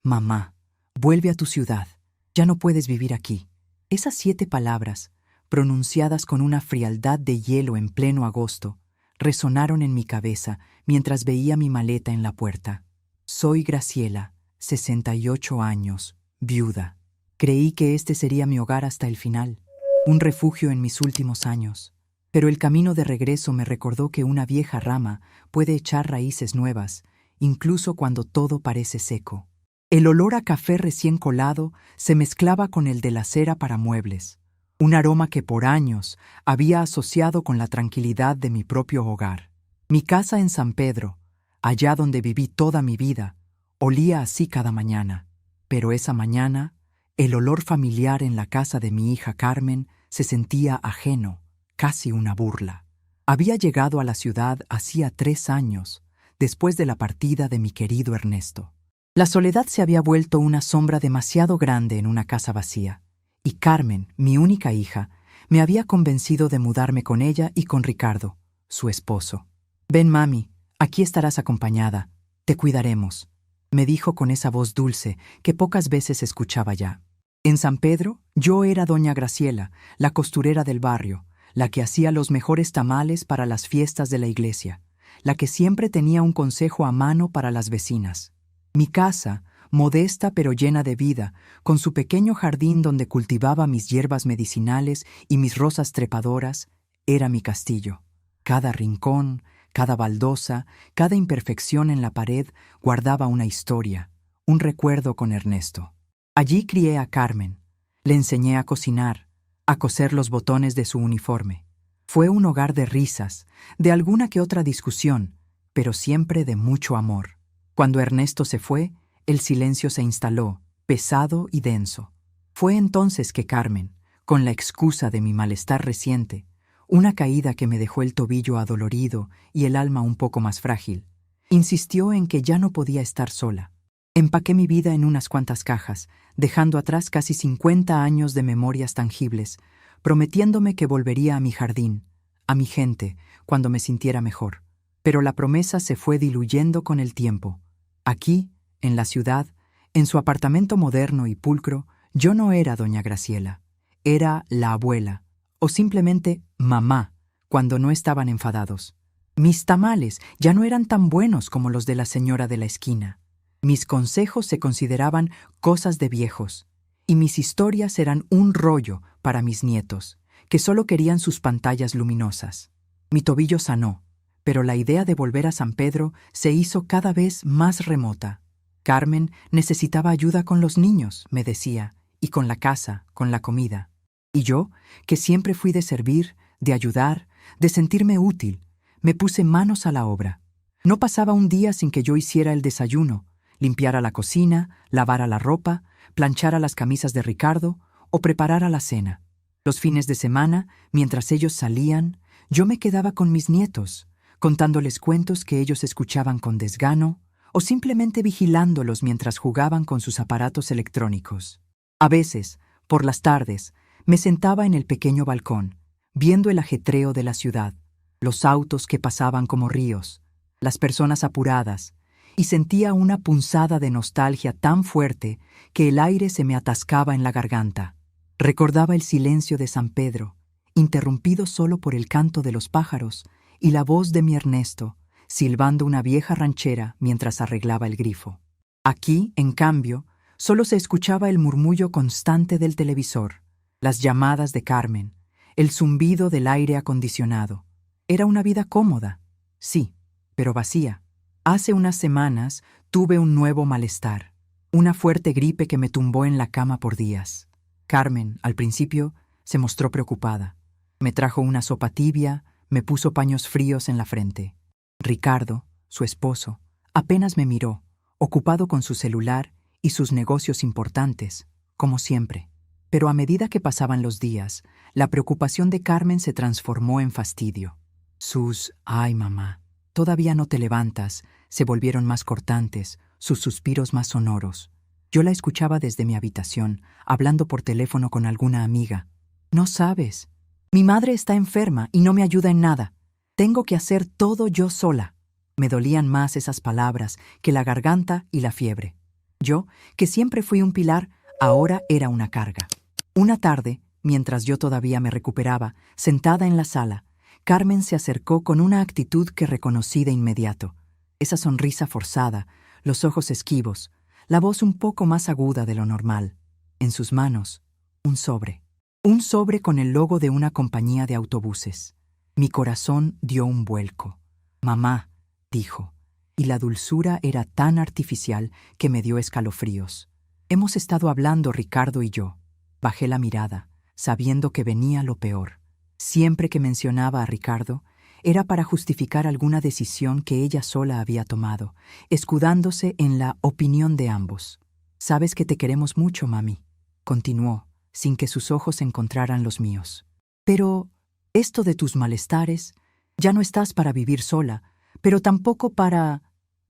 Mamá, vuelve a tu ciudad. Ya no puedes vivir aquí. Esas 7 palabras, pronunciadas con una frialdad de hielo en pleno agosto, resonaron en mi cabeza mientras veía mi maleta en la puerta. Soy Graciela, 68 años, viuda. Creí que este sería mi hogar hasta el final, un refugio en mis últimos años. Pero el camino de regreso me recordó que una vieja rama puede echar raíces nuevas, incluso cuando todo parece seco. El olor a café recién colado se mezclaba con el de la cera para muebles, un aroma que por años había asociado con la tranquilidad de mi propio hogar. Mi casa en San Pedro, allá donde viví toda mi vida, olía así cada mañana. Pero esa mañana, el olor familiar en la casa de mi hija Carmen se sentía ajeno, casi una burla. Había llegado a la ciudad hacía 3 años, después de la partida de mi querido Ernesto. La soledad se había vuelto una sombra demasiado grande en una casa vacía, y Carmen, mi única hija, me había convencido de mudarme con ella y con Ricardo, su esposo. «Ven, mami, aquí estarás acompañada, te cuidaremos», me dijo con esa voz dulce que pocas veces escuchaba ya. En San Pedro, yo era doña Graciela, la costurera del barrio, la que hacía los mejores tamales para las fiestas de la iglesia, la que siempre tenía un consejo a mano para las vecinas. Mi casa, modesta pero llena de vida, con su pequeño jardín donde cultivaba mis hierbas medicinales y mis rosas trepadoras, era mi castillo. Cada rincón, cada baldosa, cada imperfección en la pared guardaba una historia, un recuerdo con Ernesto. Allí crié a Carmen, le enseñé a cocinar, a coser los botones de su uniforme. Fue un hogar de risas, de alguna que otra discusión, pero siempre de mucho amor. Cuando Ernesto se fue, el silencio se instaló, pesado y denso. Fue entonces que Carmen, con la excusa de mi malestar reciente, una caída que me dejó el tobillo adolorido y el alma un poco más frágil, insistió en que ya no podía estar sola. Empaqué mi vida en unas cuantas cajas, dejando atrás casi 50 años de memorias tangibles, prometiéndome que volvería a mi jardín, a mi gente, cuando me sintiera mejor. Pero la promesa se fue diluyendo con el tiempo. Aquí, en la ciudad, en su apartamento moderno y pulcro, yo no era doña Graciela. Era la abuela, o simplemente mamá, cuando no estaban enfadados. Mis tamales ya no eran tan buenos como los de la señora de la esquina. Mis consejos se consideraban cosas de viejos, y mis historias eran un rollo para mis nietos, que solo querían sus pantallas luminosas. Mi tobillo sanó, pero la idea de volver a San Pedro se hizo cada vez más remota. Carmen necesitaba ayuda con los niños, me decía, y con la casa, con la comida. Y yo, que siempre fui de servir, de ayudar, de sentirme útil, me puse manos a la obra. No pasaba un día sin que yo hiciera el desayuno, limpiara la cocina, lavara la ropa, planchara las camisas de Ricardo o preparara la cena. Los fines de semana, mientras ellos salían, yo me quedaba con mis nietos, contándoles cuentos que ellos escuchaban con desgano o simplemente vigilándolos mientras jugaban con sus aparatos electrónicos. A veces, por las tardes, me sentaba en el pequeño balcón, viendo el ajetreo de la ciudad, los autos que pasaban como ríos, las personas apuradas, y sentía una punzada de nostalgia tan fuerte que el aire se me atascaba en la garganta. Recordaba el silencio de San Pedro, interrumpido solo por el canto de los pájaros y la voz de mi Ernesto, silbando una vieja ranchera mientras arreglaba el grifo. Aquí, en cambio, solo se escuchaba el murmullo constante del televisor, las llamadas de Carmen, el zumbido del aire acondicionado. Era una vida cómoda, sí, pero vacía. Hace unas semanas tuve un nuevo malestar, una fuerte gripe que me tumbó en la cama por días. Carmen, al principio, se mostró preocupada. Me trajo una sopa tibia, me puso paños fríos en la frente. Ricardo, su esposo, apenas me miró, ocupado con su celular y sus negocios importantes, como siempre. Pero a medida que pasaban los días, la preocupación de Carmen se transformó en fastidio. Sus «ay, mamá, todavía no te levantas» se volvieron más cortantes, sus suspiros más sonoros. Yo la escuchaba desde mi habitación, hablando por teléfono con alguna amiga. «No sabes. Mi madre está enferma y no me ayuda en nada. Tengo que hacer todo yo sola». Me dolían más esas palabras que la garganta y la fiebre. Yo, que siempre fui un pilar, ahora era una carga. Una tarde, mientras yo todavía me recuperaba, sentada en la sala, Carmen se acercó con una actitud que reconocí de inmediato. Esa sonrisa forzada, los ojos esquivos, la voz un poco más aguda de lo normal. En sus manos, un sobre. Un sobre con el logo de una compañía de autobuses. Mi corazón dio un vuelco. «Mamá», dijo, y la dulzura era tan artificial que me dio escalofríos. «Hemos estado hablando, Ricardo y yo». Bajé la mirada, sabiendo que venía lo peor. Siempre que mencionaba a Ricardo, era para justificar alguna decisión que ella sola había tomado, escudándose en la opinión de ambos. «Sabes que te queremos mucho, mami», continuó, sin que sus ojos encontraran los míos. «Pero esto de tus malestares, ya no estás para vivir sola, pero tampoco para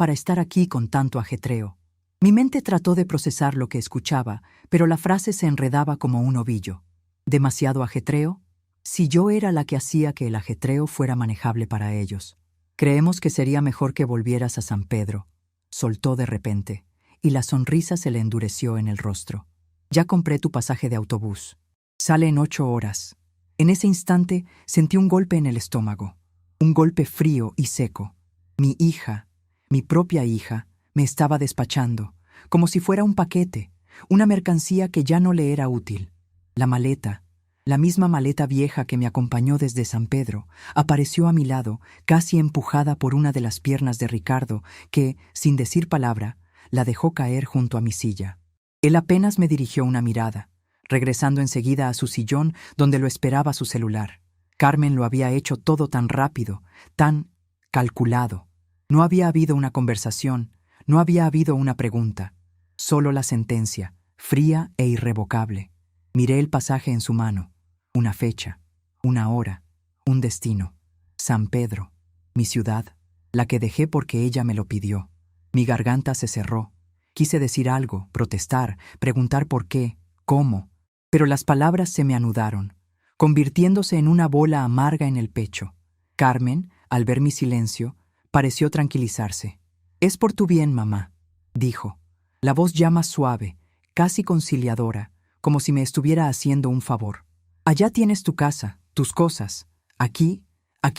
estar aquí con tanto ajetreo». Mi mente trató de procesar lo que escuchaba, pero la frase se enredaba como un ovillo. ¿Demasiado ajetreo? Si yo era la que hacía que el ajetreo fuera manejable para ellos. «Creemos que sería mejor que volvieras a San Pedro», soltó de repente, y la sonrisa se le endureció en el rostro. «Ya compré tu pasaje de autobús. Sale en 8 horas». En ese instante sentí un golpe en el estómago, un golpe frío y seco. Mi hija, mi propia hija, me estaba despachando, como si fuera un paquete, una mercancía que ya no le era útil. La maleta, la misma maleta vieja que me acompañó desde San Pedro, apareció a mi lado, casi empujada por una de las piernas de Ricardo, que, sin decir palabra, la dejó caer junto a mi silla. Él apenas me dirigió una mirada, regresando enseguida a su sillón donde lo esperaba su celular. Carmen lo había hecho todo tan rápido, tan calculado. No había habido una conversación, no había habido una pregunta, solo la sentencia, fría e irrevocable. Miré el pasaje en su mano, una fecha, una hora, un destino. San Pedro, mi ciudad, la que dejé porque ella me lo pidió. Mi garganta se cerró. Quise decir algo, protestar, preguntar por qué, cómo, pero las palabras se me anudaron, convirtiéndose en una bola amarga en el pecho. Carmen, al ver mi silencio, pareció tranquilizarse. «Es por tu bien, mamá», dijo, la voz ya más suave, casi conciliadora, como si me estuviera haciendo un favor. «Allá tienes tu casa, tus cosas. Aquí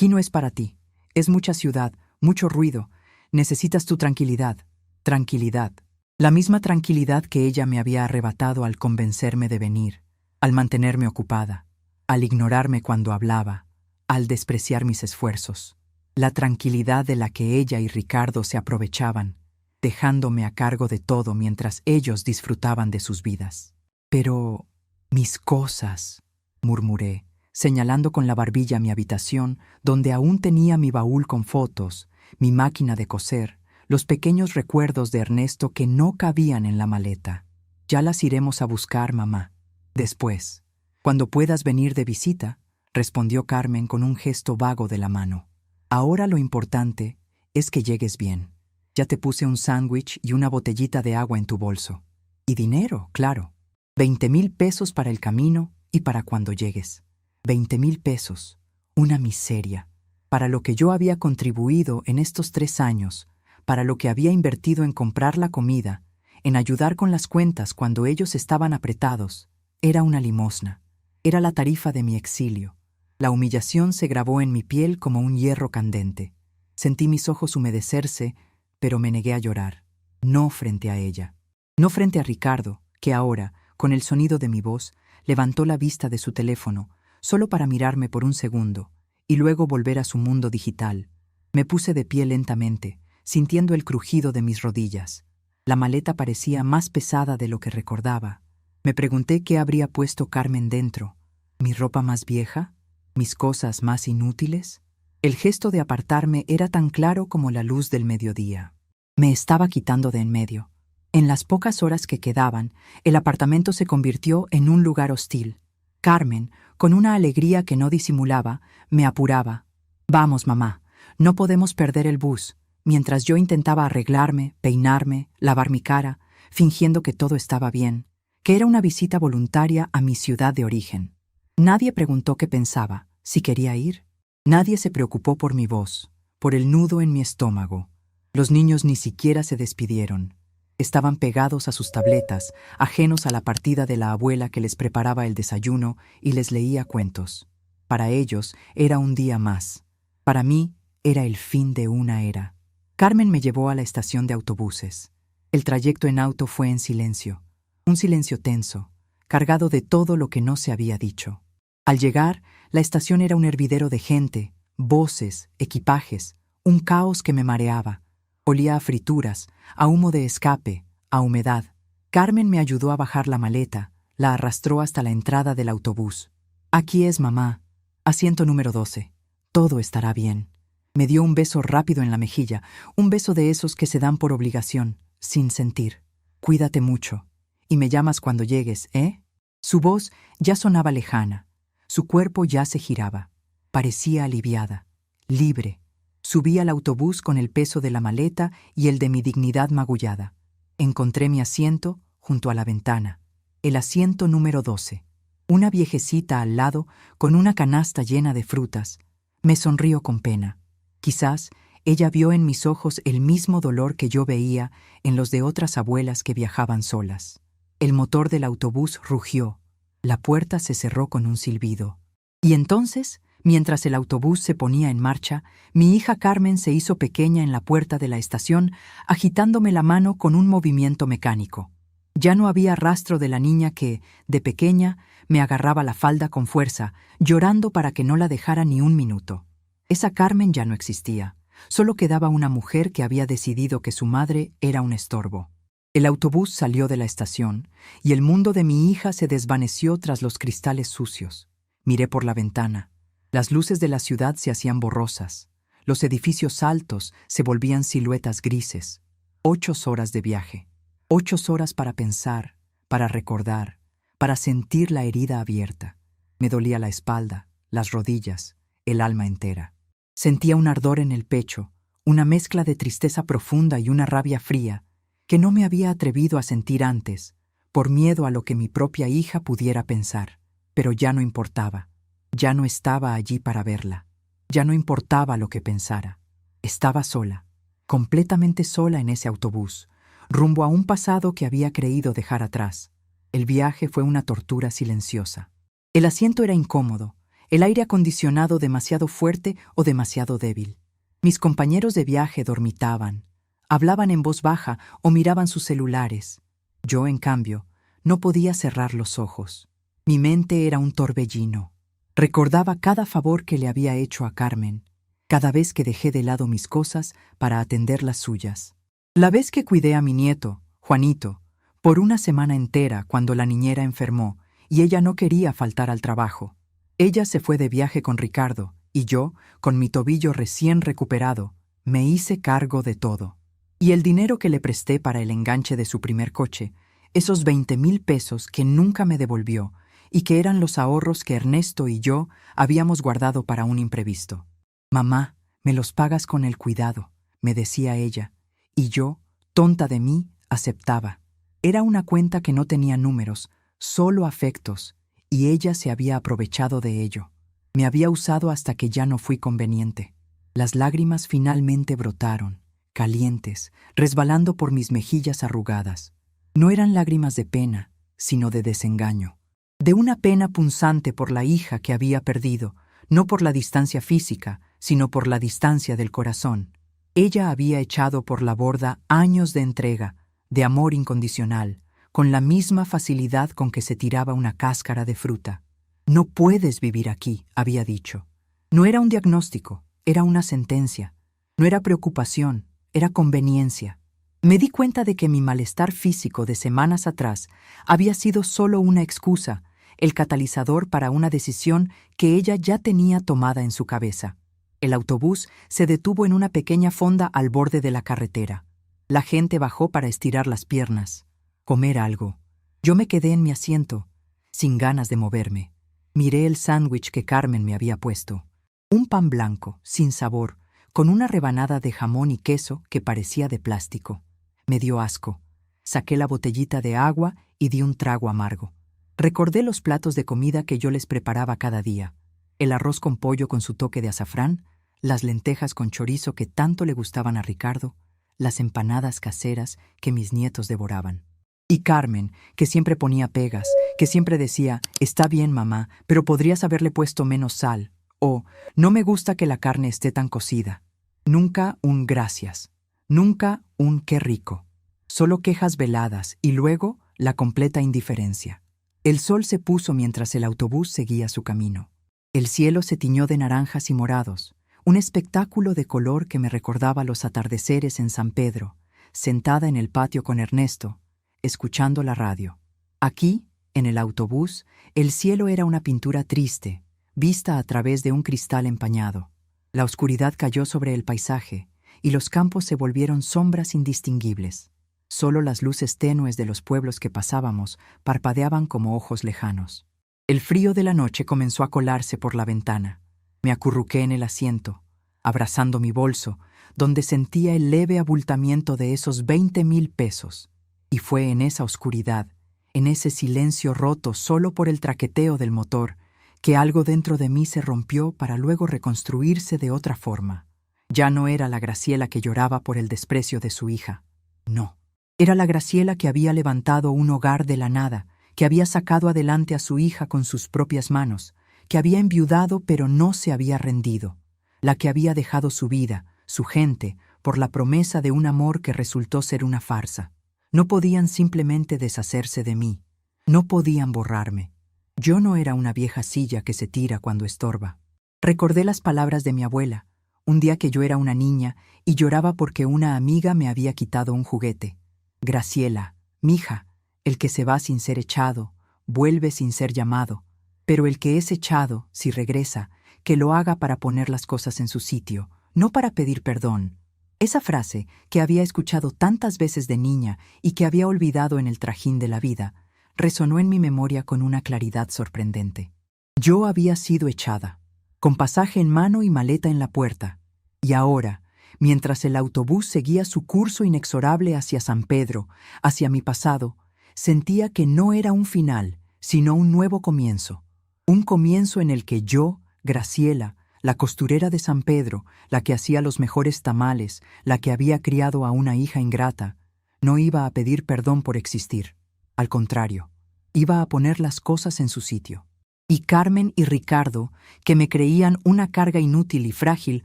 no es para ti. Es mucha ciudad, mucho ruido. Necesitas tu tranquilidad. Tranquilidad». La misma tranquilidad que ella me había arrebatado al convencerme de venir, al mantenerme ocupada, al ignorarme cuando hablaba, al despreciar mis esfuerzos. La tranquilidad de la que ella y Ricardo se aprovechaban, dejándome a cargo de todo mientras ellos disfrutaban de sus vidas. «Pero mis cosas», murmuré, señalando con la barbilla mi habitación, donde aún tenía mi baúl con fotos, mi máquina de coser, los pequeños recuerdos de Ernesto que no cabían en la maleta. «Ya las iremos a buscar, mamá. Después, cuando puedas venir de visita», respondió Carmen con un gesto vago de la mano. «Ahora lo importante es que llegues bien. Ya te puse un sándwich y una botellita de agua en tu bolso. Y dinero, claro. 20,000 pesos para el camino y para cuando llegues. 20,000 pesos. Una miseria. Para lo que yo había contribuido en estos 3 años, para lo que había invertido en comprar la comida, en ayudar con las cuentas cuando ellos estaban apretados, era una limosna. Era la tarifa de mi exilio. La humillación se grabó en mi piel como un hierro candente. Sentí mis ojos humedecerse, pero me negué a llorar. No frente a ella. No frente a Ricardo, que ahora, con el sonido de mi voz, levantó la vista de su teléfono, solo para mirarme por un segundo, y luego volver a su mundo digital. Me puse de pie lentamente, sintiendo el crujido de mis rodillas. La maleta parecía más pesada de lo que recordaba. Me pregunté qué habría puesto Carmen dentro. ¿Mi ropa más vieja? ¿Mis cosas más inútiles? El gesto de apartarme era tan claro como la luz del mediodía. Me estaba quitando de en medio. En las pocas horas que quedaban, el apartamento se convirtió en un lugar hostil. Carmen, con una alegría que no disimulaba, me apuraba. «Vamos, mamá, no podemos perder el bus», mientras yo intentaba arreglarme, peinarme, lavar mi cara, fingiendo que todo estaba bien, que era una visita voluntaria a mi ciudad de origen. Nadie preguntó qué pensaba, si quería ir. Nadie se preocupó por mi voz, por el nudo en mi estómago. Los niños ni siquiera se despidieron. Estaban pegados a sus tabletas, ajenos a la partida de la abuela que les preparaba el desayuno y les leía cuentos. Para ellos era un día más. Para mí era el fin de una era. Carmen me llevó a la estación de autobuses. El trayecto en auto fue en silencio, un silencio tenso, cargado de todo lo que no se había dicho. Al llegar, la estación era un hervidero de gente, voces, equipajes, un caos que me mareaba. Olía a frituras, a humo de escape, a humedad. Carmen me ayudó a bajar la maleta, la arrastró hasta la entrada del autobús. Aquí es, mamá. Asiento número 12. Todo estará bien. Me dio un beso rápido en la mejilla, un beso de esos que se dan por obligación, sin sentir. Cuídate mucho. Y me llamas cuando llegues, ¿eh? Su voz ya sonaba lejana. Su cuerpo ya se giraba. Parecía aliviada, libre. Subí al autobús con el peso de la maleta y el de mi dignidad magullada. Encontré mi asiento junto a la ventana, el asiento número 12. Una viejecita al lado con una canasta llena de frutas. Me sonrió con pena. Quizás ella vio en mis ojos el mismo dolor que yo veía en los de otras abuelas que viajaban solas. El motor del autobús rugió. La puerta se cerró con un silbido. Y entonces, mientras el autobús se ponía en marcha, mi hija Carmen se hizo pequeña en la puerta de la estación, agitándome la mano con un movimiento mecánico. Ya no había rastro de la niña que, de pequeña, me agarraba la falda con fuerza, llorando para que no la dejara ni un minuto. Esa Carmen ya no existía. Solo quedaba una mujer que había decidido que su madre era un estorbo. El autobús salió de la estación, y el mundo de mi hija se desvaneció tras los cristales sucios. Miré por la ventana. Las luces de la ciudad se hacían borrosas. Los edificios altos se volvían siluetas grises. 8 horas de viaje. 8 horas para pensar, para recordar, para sentir la herida abierta. Me dolía la espalda, las rodillas, el alma entera. Sentía un ardor en el pecho, una mezcla de tristeza profunda y una rabia fría que no me había atrevido a sentir antes, por miedo a lo que mi propia hija pudiera pensar. Pero ya no importaba. Ya no estaba allí para verla. Ya no importaba lo que pensara. Estaba sola, completamente sola en ese autobús, rumbo a un pasado que había creído dejar atrás. El viaje fue una tortura silenciosa. El asiento era incómodo, el aire acondicionado demasiado fuerte o demasiado débil. Mis compañeros de viaje dormitaban, hablaban en voz baja o miraban sus celulares. Yo, en cambio, no podía cerrar los ojos. Mi mente era un torbellino. Recordaba cada favor que le había hecho a Carmen, cada vez que dejé de lado mis cosas para atender las suyas. La vez que cuidé a mi nieto, Juanito, por una semana entera cuando la niñera enfermó y ella no quería faltar al trabajo. Ella se fue de viaje con Ricardo y yo, con mi tobillo recién recuperado, me hice cargo de todo. Y el dinero que le presté para el enganche de su primer coche, esos 20,000 pesos que nunca me devolvió y que eran los ahorros que Ernesto y yo habíamos guardado para un imprevisto. «Mamá, me los pagas con el cuidado», me decía ella, y yo, tonta de mí, aceptaba. Era una cuenta que no tenía números, solo afectos, y ella se había aprovechado de ello. Me había usado hasta que ya no fui conveniente. Las lágrimas finalmente brotaron, calientes, resbalando por mis mejillas arrugadas. No eran lágrimas de pena, sino de desengaño. De una pena punzante por la hija que había perdido, no por la distancia física, sino por la distancia del corazón. Ella había echado por la borda años de entrega, de amor incondicional, con la misma facilidad con que se tiraba una cáscara de fruta. «No puedes vivir aquí», había dicho. No era un diagnóstico, era una sentencia. No era preocupación, era conveniencia. Me di cuenta de que mi malestar físico de semanas atrás había sido solo una excusa, el catalizador para una decisión que ella ya tenía tomada en su cabeza. El autobús se detuvo en una pequeña fonda al borde de la carretera. La gente bajó para estirar las piernas, comer algo. Yo me quedé en mi asiento, sin ganas de moverme. Miré el sándwich que Carmen me había puesto. Un pan blanco, sin sabor, con una rebanada de jamón y queso que parecía de plástico. Me dio asco. Saqué la botellita de agua y di un trago amargo. Recordé los platos de comida que yo les preparaba cada día. El arroz con pollo con su toque de azafrán, las lentejas con chorizo que tanto le gustaban a Ricardo, las empanadas caseras que mis nietos devoraban. Y Carmen, que siempre ponía pegas, que siempre decía, está bien, mamá, pero podrías haberle puesto menos sal, o no me gusta que la carne esté tan cocida. Nunca un gracias, nunca un qué rico. Solo quejas veladas y luego la completa indiferencia. El sol se puso mientras el autobús seguía su camino. El cielo se tiñó de naranjas y morados, un espectáculo de color que me recordaba los atardeceres en San Pedro, sentada en el patio con Ernesto, escuchando la radio. Aquí, en el autobús, el cielo era una pintura triste, vista a través de un cristal empañado. La oscuridad cayó sobre el paisaje y los campos se volvieron sombras indistinguibles. Solo las luces tenues de los pueblos que pasábamos parpadeaban como ojos lejanos. El frío de la noche comenzó a colarse por la ventana. Me acurruqué en el asiento, abrazando mi bolso, donde sentía el leve abultamiento de esos 20,000 pesos. Y fue en esa oscuridad, en ese silencio roto solo por el traqueteo del motor, que algo dentro de mí se rompió para luego reconstruirse de otra forma. Ya no era la Graciela que lloraba por el desprecio de su hija. No. Era la Graciela que había levantado un hogar de la nada, que había sacado adelante a su hija con sus propias manos, que había enviudado pero no se había rendido, la que había dejado su vida, su gente, por la promesa de un amor que resultó ser una farsa. No podían simplemente deshacerse de mí, no podían borrarme. Yo no era una vieja silla que se tira cuando estorba. Recordé las palabras de mi abuela, un día que yo era una niña y lloraba porque una amiga me había quitado un juguete. Graciela, mija, el que se va sin ser echado, vuelve sin ser llamado, pero el que es echado, si regresa, que lo haga para poner las cosas en su sitio, no para pedir perdón. Esa frase, que había escuchado tantas veces de niña y que había olvidado en el trajín de la vida, resonó en mi memoria con una claridad sorprendente. Yo había sido echada, con pasaje en mano y maleta en la puerta, y ahora, mientras el autobús seguía su curso inexorable hacia San Pedro, hacia mi pasado, sentía que no era un final, sino un nuevo comienzo. Un comienzo en el que yo, Graciela, la costurera de San Pedro, la que hacía los mejores tamales, la que había criado a una hija ingrata, no iba a pedir perdón por existir. Al contrario, iba a poner las cosas en su sitio. Y Carmen y Ricardo, que me creían una carga inútil y frágil,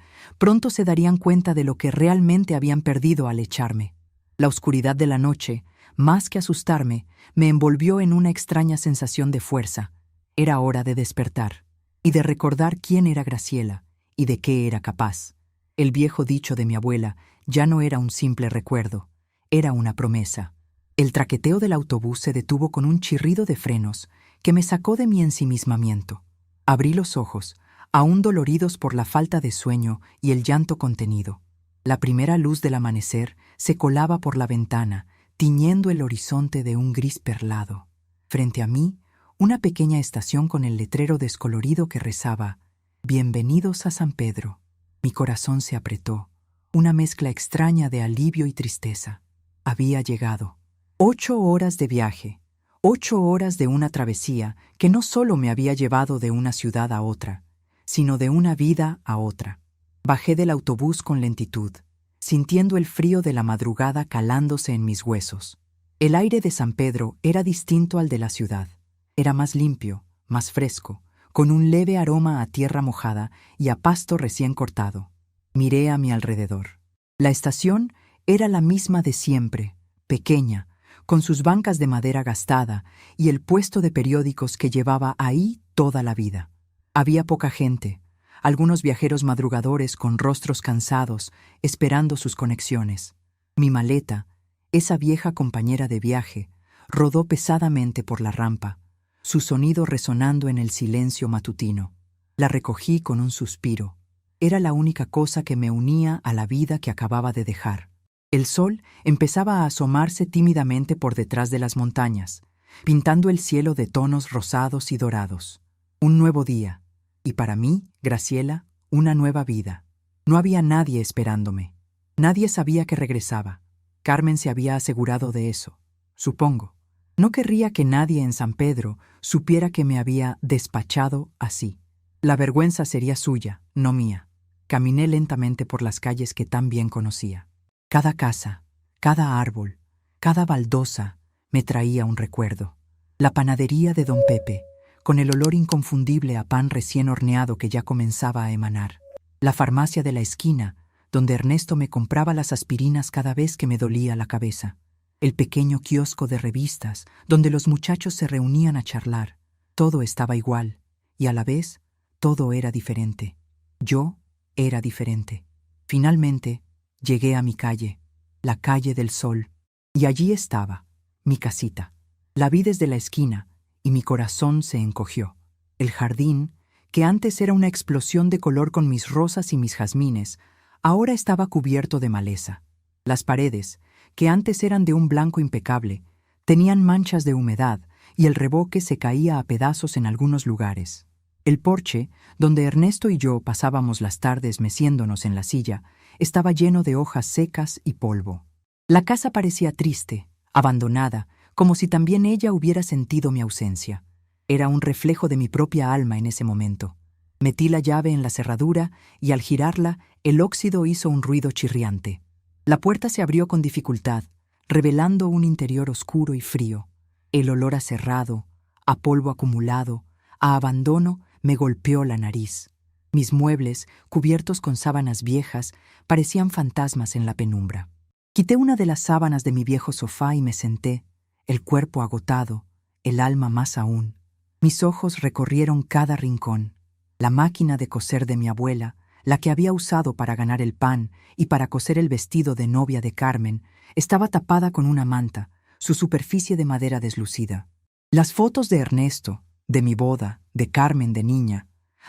pronto se darían cuenta de lo que realmente habían perdido al echarme. La oscuridad de la noche, más que asustarme, me envolvió en una extraña sensación de fuerza. Era hora de despertar y de recordar quién era Graciela y de qué era capaz. El viejo dicho de mi abuela ya no era un simple recuerdo, era una promesa. El traqueteo del autobús se detuvo con un chirrido de frenos que me sacó de mi ensimismamiento. Abrí los ojos, aún doloridos por la falta de sueño y el llanto contenido. La primera luz del amanecer se colaba por la ventana, tiñendo el horizonte de un gris perlado. Frente a mí, una pequeña estación con el letrero descolorido que rezaba «Bienvenidos a San Pedro». Mi corazón se apretó, una mezcla extraña de alivio y tristeza. Había llegado. 8 horas de viaje, 8 horas de una travesía que no solo me había llevado de una ciudad a otra, sino de una vida a otra. Bajé del autobús con lentitud, sintiendo el frío de la madrugada calándose en mis huesos. El aire de San Pedro era distinto al de la ciudad. Era más limpio, más fresco, con un leve aroma a tierra mojada y a pasto recién cortado. Miré a mi alrededor. La estación era la misma de siempre, pequeña, con sus bancas de madera gastada y el puesto de periódicos que llevaba ahí toda la vida. Había poca gente, algunos viajeros madrugadores con rostros cansados, esperando sus conexiones. Mi maleta, esa vieja compañera de viaje, rodó pesadamente por la rampa, su sonido resonando en el silencio matutino. La recogí con un suspiro. Era la única cosa que me unía a la vida que acababa de dejar. El sol empezaba a asomarse tímidamente por detrás de las montañas, pintando el cielo de tonos rosados y dorados. Un nuevo día, y para mí, Graciela, una nueva vida. No había nadie esperándome. Nadie sabía que regresaba. Carmen se había asegurado de eso, supongo. No querría que nadie en San Pedro supiera que me había despachado así. La vergüenza sería suya, no mía. Caminé lentamente por las calles que tan bien conocía. Cada casa, cada árbol, cada baldosa me traía un recuerdo. La panadería de don Pepe, con el olor inconfundible a pan recién horneado que ya comenzaba a emanar. La farmacia de la esquina, donde Ernesto me compraba las aspirinas cada vez que me dolía la cabeza. El pequeño kiosco de revistas, donde los muchachos se reunían a charlar. Todo estaba igual, y a la vez, todo era diferente. Yo era diferente. Finalmente, llegué a mi calle, la calle del Sol, y allí estaba, mi casita. La vi desde la esquina, y mi corazón se encogió. El jardín, que antes era una explosión de color con mis rosas y mis jazmines, ahora estaba cubierto de maleza. Las paredes, que antes eran de un blanco impecable, tenían manchas de humedad y el revoque se caía a pedazos en algunos lugares. El porche, donde Ernesto y yo pasábamos las tardes meciéndonos en la silla, estaba lleno de hojas secas y polvo. La casa parecía triste, abandonada, como si también ella hubiera sentido mi ausencia. Era un reflejo de mi propia alma en ese momento. Metí la llave en la cerradura y al girarla, el óxido hizo un ruido chirriante. La puerta se abrió con dificultad, revelando un interior oscuro y frío. El olor a cerrado, a polvo acumulado, a abandono, me golpeó la nariz. Mis muebles, cubiertos con sábanas viejas, parecían fantasmas en la penumbra. Quité una de las sábanas de mi viejo sofá y me senté, el cuerpo agotado, el alma más aún. Mis ojos recorrieron cada rincón. La máquina de coser de mi abuela, la que había usado para ganar el pan y para coser el vestido de novia de Carmen, estaba tapada con una manta, su superficie de madera deslucida. Las fotos de Ernesto, de mi boda, de Carmen de niña,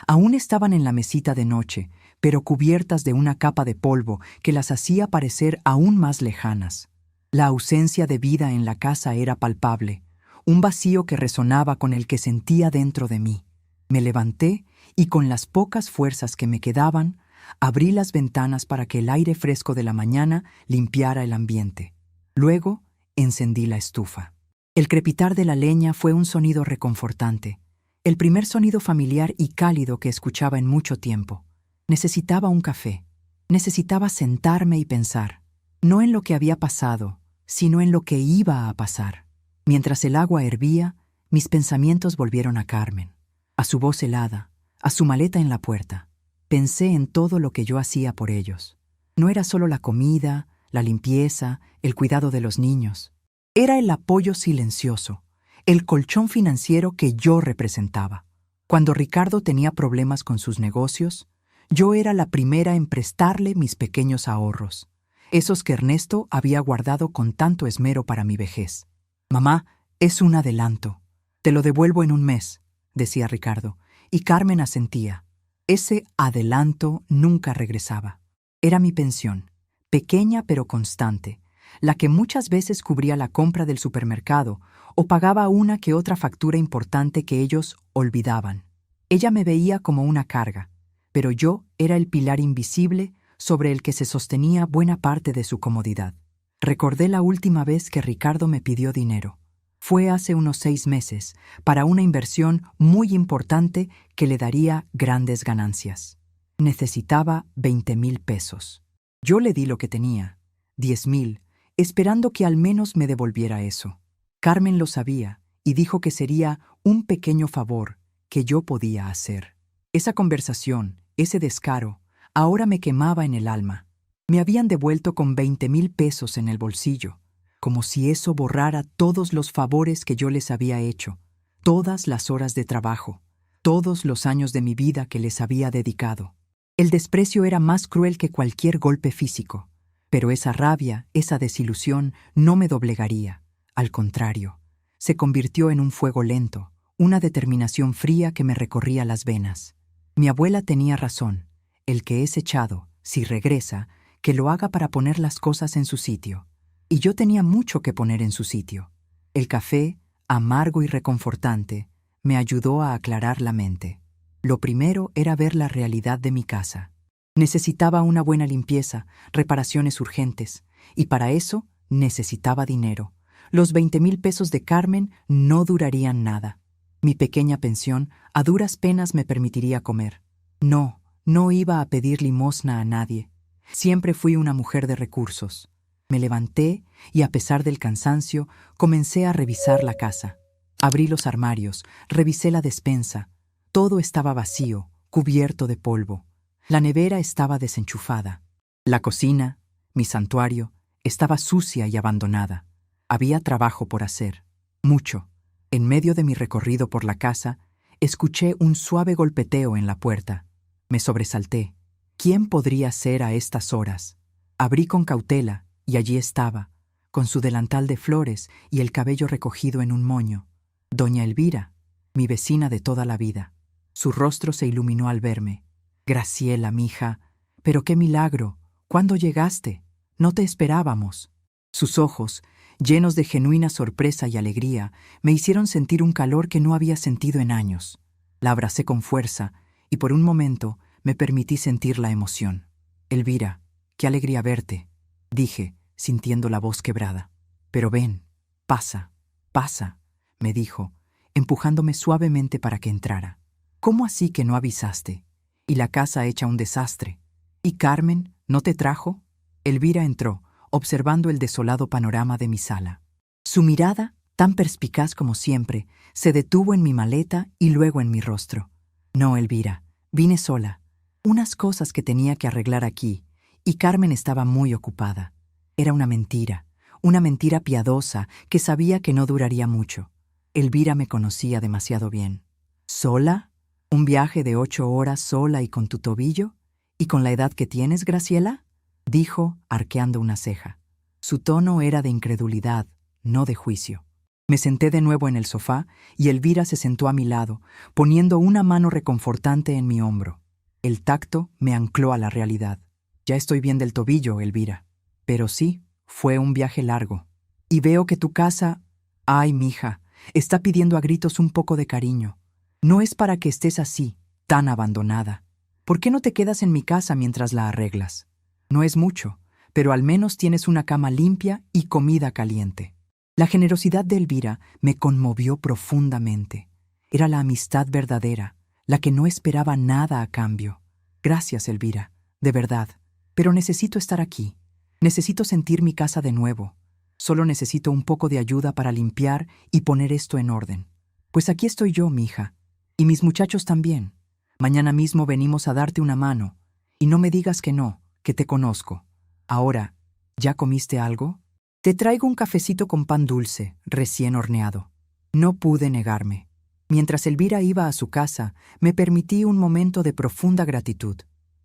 aún estaban en la mesita de noche, pero cubiertas de una capa de polvo que las hacía parecer aún más lejanas. La ausencia de vida en la casa era palpable, un vacío que resonaba con el que sentía dentro de mí. Me levanté y con las pocas fuerzas que me quedaban, abrí las ventanas para que el aire fresco de la mañana limpiara el ambiente. Luego, encendí la estufa. El crepitar de la leña fue un sonido reconfortante, el primer sonido familiar y cálido que escuchaba en mucho tiempo. Necesitaba un café. Necesitaba sentarme y pensar, no en lo que había pasado, sino en lo que iba a pasar. Mientras el agua hervía, mis pensamientos volvieron a Carmen, a su voz helada, a su maleta en la puerta. Pensé en todo lo que yo hacía por ellos. No era solo la comida, la limpieza, el cuidado de los niños. Era el apoyo silencioso, el colchón financiero que yo representaba. Cuando Ricardo tenía problemas con sus negocios, yo era la primera en prestarle mis pequeños ahorros, esos que Ernesto había guardado con tanto esmero para mi vejez. «Mamá, es un adelanto. Te lo devuelvo en un mes», decía Ricardo, y Carmen asentía. Ese adelanto nunca regresaba. Era mi pensión, pequeña pero constante, la que muchas veces cubría la compra del supermercado o pagaba una que otra factura importante que ellos olvidaban. Ella me veía como una carga, pero yo era el pilar invisible sobre el que se sostenía buena parte de su comodidad. Recordé la última vez que Ricardo me pidió dinero. Fue hace unos 6 meses, para una inversión muy importante que le daría grandes ganancias. Necesitaba 20,000 pesos. Yo le di lo que tenía, 10,000, esperando que al menos me devolviera eso. Carmen lo sabía y dijo que sería un pequeño favor que yo podía hacer. Esa conversación, ese descaro, ahora me quemaba en el alma. Me habían devuelto con 20,000 pesos en el bolsillo, como si eso borrara todos los favores que yo les había hecho, todas las horas de trabajo, todos los años de mi vida que les había dedicado. El desprecio era más cruel que cualquier golpe físico, pero esa rabia, esa desilusión no me doblegaría. Al contrario, se convirtió en un fuego lento, una determinación fría que me recorría las venas. Mi abuela tenía razón. El que es echado, si regresa, que lo haga para poner las cosas en su sitio. Y yo tenía mucho que poner en su sitio. El café, amargo y reconfortante, me ayudó a aclarar la mente. Lo primero era ver la realidad de mi casa. Necesitaba una buena limpieza, reparaciones urgentes, y para eso necesitaba dinero. Los 20,000 pesos de Carmen no durarían nada. Mi pequeña pensión a duras penas me permitiría comer. No iba a pedir limosna a nadie. Siempre fui una mujer de recursos. Me levanté y, a pesar del cansancio, comencé a revisar la casa. Abrí los armarios, revisé la despensa. Todo estaba vacío, cubierto de polvo. La nevera estaba desenchufada. La cocina, mi santuario, estaba sucia y abandonada. Había trabajo por hacer, mucho. En medio de mi recorrido por la casa, escuché un suave golpeteo en la puerta. Me sobresalté. ¿Quién podría ser a estas horas? Abrí con cautela y allí estaba, con su delantal de flores y el cabello recogido en un moño. Doña Elvira, mi vecina de toda la vida. Su rostro se iluminó al verme. Graciela, mija, pero qué milagro. ¿Cuándo llegaste? No te esperábamos. Sus ojos, llenos de genuina sorpresa y alegría, me hicieron sentir un calor que no había sentido en años. La abracé con fuerza y por un momento me permití sentir la emoción. Elvira, qué alegría verte, dije, sintiendo la voz quebrada. Pero ven, pasa, pasa, me dijo, empujándome suavemente para que entrara. ¿Cómo así que no avisaste? Y la casa hecha un desastre. ¿Y Carmen no te trajo? Elvira entró, observando el desolado panorama de mi sala. Su mirada, tan perspicaz como siempre, se detuvo en mi maleta y luego en mi rostro. No, Elvira, vine sola. Unas cosas que tenía que arreglar aquí, y Carmen estaba muy ocupada. Era una mentira piadosa que sabía que no duraría mucho. Elvira me conocía demasiado bien. ¿Sola? ¿Un viaje de 8 horas sola y con tu tobillo? ¿Y con la edad que tienes, Graciela?, dijo, arqueando una ceja. Su tono era de incredulidad, no de juicio. Me senté de nuevo en el sofá y Elvira se sentó a mi lado, poniendo una mano reconfortante en mi hombro. El tacto me ancló a la realidad. Ya estoy bien del tobillo, Elvira. Pero sí, fue un viaje largo. Y veo que tu casa... Ay, mija, está pidiendo a gritos un poco de cariño. No es para que estés así, tan abandonada. ¿Por qué no te quedas en mi casa mientras la arreglas? No es mucho, pero al menos tienes una cama limpia y comida caliente. La generosidad de Elvira me conmovió profundamente. Era la amistad verdadera, la que no esperaba nada a cambio. Gracias, Elvira, de verdad. Pero necesito estar aquí. Necesito sentir mi casa de nuevo. Solo necesito un poco de ayuda para limpiar y poner esto en orden. Pues aquí estoy yo, mija. Y mis muchachos también. Mañana mismo venimos a darte una mano. Y no me digas que no, que te conozco. Ahora, ¿ya comiste algo? Te traigo un cafecito con pan dulce, recién horneado. No pude negarme. Mientras Elvira iba a su casa, me permití un momento de profunda gratitud.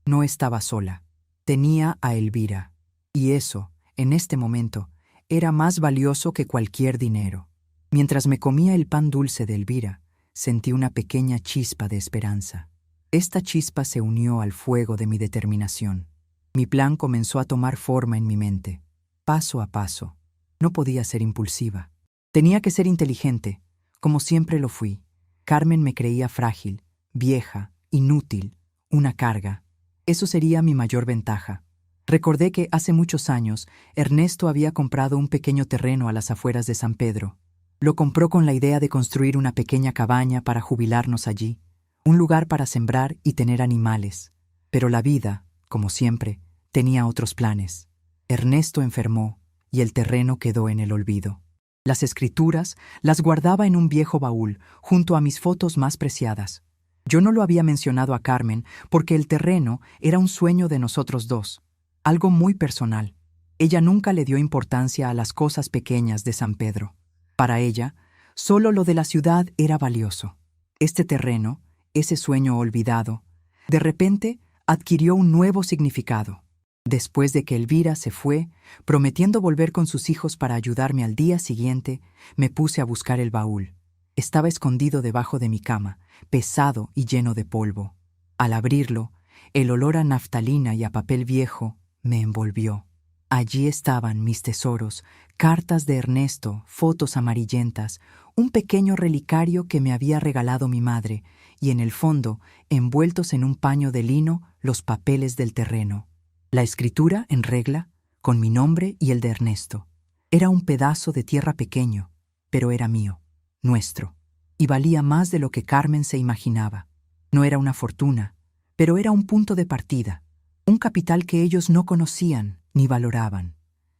No estaba sola. Tenía a Elvira. Y eso, en este momento, era más valioso que cualquier dinero. Mientras me comía el pan dulce de Elvira, sentí una pequeña chispa de esperanza. Esta chispa se unió al fuego de mi determinación. Mi plan comenzó a tomar forma en mi mente, paso a paso. No podía ser impulsiva. Tenía que ser inteligente, como siempre lo fui. Carmen me creía frágil, vieja, inútil, una carga. Eso sería mi mayor ventaja. Recordé que hace muchos años Ernesto había comprado un pequeño terreno a las afueras de San Pedro. Lo compró con la idea de construir una pequeña cabaña para jubilarnos allí, un lugar para sembrar y tener animales. Pero la vida, como siempre, tenía otros planes. Ernesto enfermó y el terreno quedó en el olvido. Las escrituras las guardaba en un viejo baúl, junto a mis fotos más preciadas. Yo no lo había mencionado a Carmen porque el terreno era un sueño de nosotros dos, algo muy personal. Ella nunca le dio importancia a las cosas pequeñas de San Pedro. Para ella, solo lo de la ciudad era valioso. Este terreno, ese sueño olvidado, de repente adquirió un nuevo significado. Después de que Elvira se fue, prometiendo volver con sus hijos para ayudarme al día siguiente, me puse a buscar el baúl. Estaba escondido debajo de mi cama, pesado y lleno de polvo. Al abrirlo, el olor a naftalina y a papel viejo me envolvió. Allí estaban mis tesoros, cartas de Ernesto, fotos amarillentas, un pequeño relicario que me había regalado mi madre, y en el fondo, envueltos en un paño de lino, los papeles del terreno. La escritura en regla, con mi nombre y el de Ernesto. Era un pedazo de tierra pequeño, pero era mío, nuestro, y valía más de lo que Carmen se imaginaba. No era una fortuna, pero era un punto de partida, un capital que ellos no conocían ni valoraban.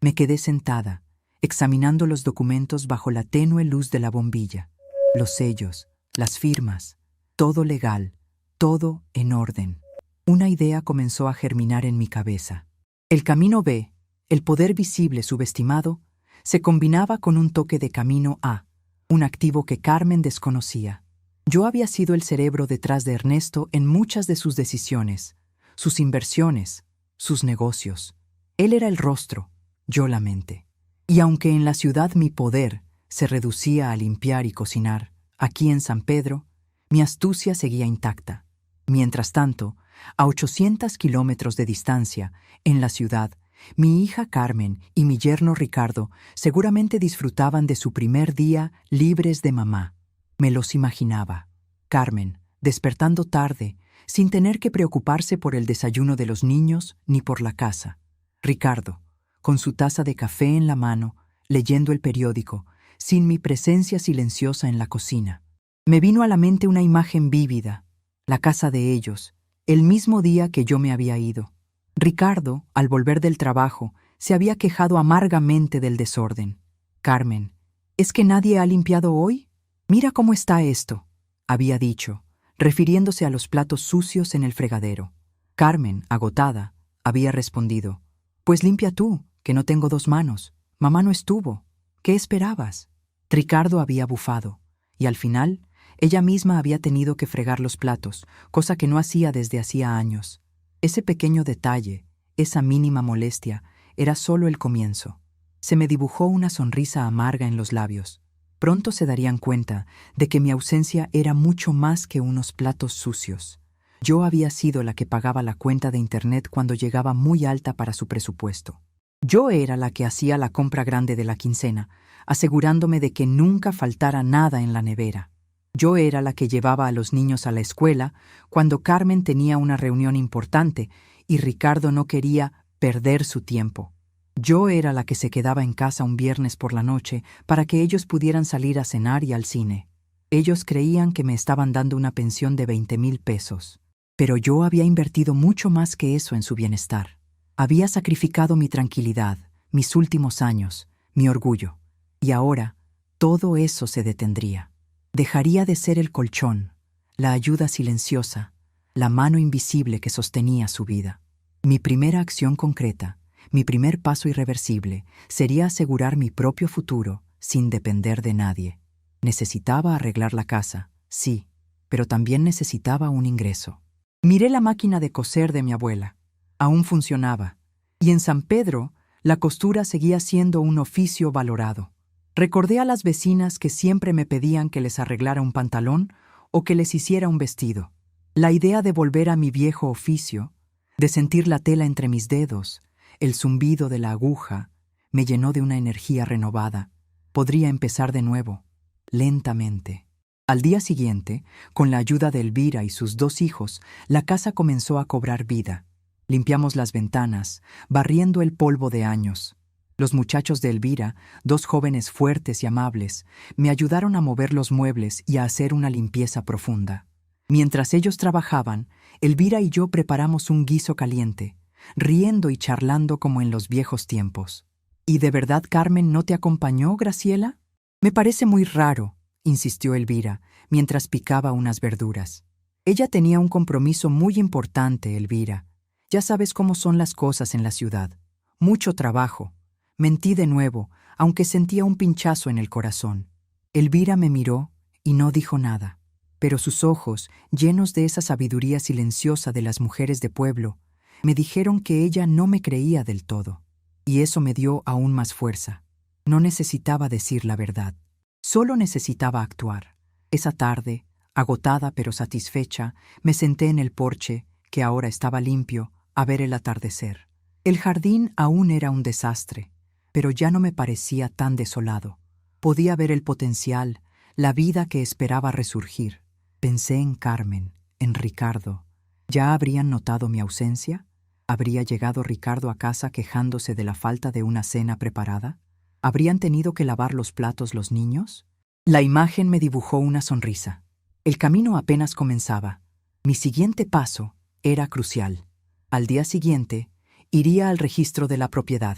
Me quedé sentada, examinando los documentos bajo la tenue luz de la bombilla. Los sellos, las firmas, todo legal, todo en orden. Una idea comenzó a germinar en mi cabeza. El camino B, el poder visible subestimado, se combinaba con un toque de camino A, un activo que Carmen desconocía. Yo había sido el cerebro detrás de Ernesto en muchas de sus decisiones, sus inversiones, sus negocios. Él era el rostro, yo la mente. Y aunque en la ciudad mi poder se reducía a limpiar y cocinar, aquí en San Pedro, mi astucia seguía intacta. Mientras tanto, a 800 kilómetros de distancia, en la ciudad, mi hija Carmen y mi yerno Ricardo seguramente disfrutaban de su primer día libres de mamá. Me los imaginaba. Carmen, despertando tarde, sin tener que preocuparse por el desayuno de los niños ni por la casa. Ricardo, con su taza de café en la mano, leyendo el periódico, sin mi presencia silenciosa en la cocina. Me vino a la mente una imagen vívida, la casa de ellos, el mismo día que yo me había ido. Ricardo, al volver del trabajo, se había quejado amargamente del desorden. «Carmen, ¿es que nadie ha limpiado hoy? Mira cómo está esto», había dicho, refiriéndose a los platos sucios en el fregadero. Carmen, agotada, había respondido: «Pues limpia tú, que no tengo dos manos. Mamá no estuvo. ¿Qué esperabas?». Ricardo había bufado, y al final, ella misma había tenido que fregar los platos, cosa que no hacía desde hacía años. Ese pequeño detalle, esa mínima molestia, era solo el comienzo. Se me dibujó una sonrisa amarga en los labios. Pronto se darían cuenta de que mi ausencia era mucho más que unos platos sucios. Yo había sido la que pagaba la cuenta de internet cuando llegaba muy alta para su presupuesto. Yo era la que hacía la compra grande de la quincena, asegurándome de que nunca faltara nada en la nevera. Yo era la que llevaba a los niños a la escuela cuando Carmen tenía una reunión importante y Ricardo no quería perder su tiempo. Yo era la que se quedaba en casa un viernes por la noche para que ellos pudieran salir a cenar y al cine. Ellos creían que me estaban dando una pensión de 20,000 pesos, pero yo había invertido mucho más que eso en su bienestar. Había sacrificado mi tranquilidad, mis últimos años, mi orgullo, y ahora todo eso se detendría. Dejaría de ser el colchón, la ayuda silenciosa, la mano invisible que sostenía su vida. Mi primera acción concreta, mi primer paso irreversible, sería asegurar mi propio futuro sin depender de nadie. Necesitaba arreglar la casa, sí, pero también necesitaba un ingreso. Miré la máquina de coser de mi abuela. Aún funcionaba, y en San Pedro la costura seguía siendo un oficio valorado. Recordé a las vecinas que siempre me pedían que les arreglara un pantalón o que les hiciera un vestido. La idea de volver a mi viejo oficio, de sentir la tela entre mis dedos, el zumbido de la aguja, me llenó de una energía renovada. Podría empezar de nuevo, lentamente. Al día siguiente, con la ayuda de Elvira y sus 2 hijos, la casa comenzó a cobrar vida. Limpiamos las ventanas, barriendo el polvo de años. Los muchachos de Elvira, 2 jóvenes fuertes y amables, me ayudaron a mover los muebles y a hacer una limpieza profunda. Mientras ellos trabajaban, Elvira y yo preparamos un guiso caliente, riendo y charlando como en los viejos tiempos. ¿Y de verdad Carmen no te acompañó, Graciela? Me parece muy raro, insistió Elvira, mientras picaba unas verduras. Ella tenía un compromiso muy importante, Elvira. Ya sabes cómo son las cosas en la ciudad. Mucho trabajo. Mentí de nuevo, aunque sentía un pinchazo en el corazón. Elvira me miró y no dijo nada, pero sus ojos, llenos de esa sabiduría silenciosa de las mujeres de pueblo, me dijeron que ella no me creía del todo. Y eso me dio aún más fuerza. No necesitaba decir la verdad. Solo necesitaba actuar. Esa tarde, agotada pero satisfecha, me senté en el porche, que ahora estaba limpio, a ver el atardecer. El jardín aún era un desastre, pero ya no me parecía tan desolado. Podía ver el potencial, la vida que esperaba resurgir. Pensé en Carmen, en Ricardo. ¿Ya habrían notado mi ausencia? ¿Habría llegado Ricardo a casa quejándose de la falta de una cena preparada? ¿Habrían tenido que lavar los platos los niños? La imagen me dibujó una sonrisa. El camino apenas comenzaba. Mi siguiente paso era crucial. Al día siguiente, iría al registro de la propiedad.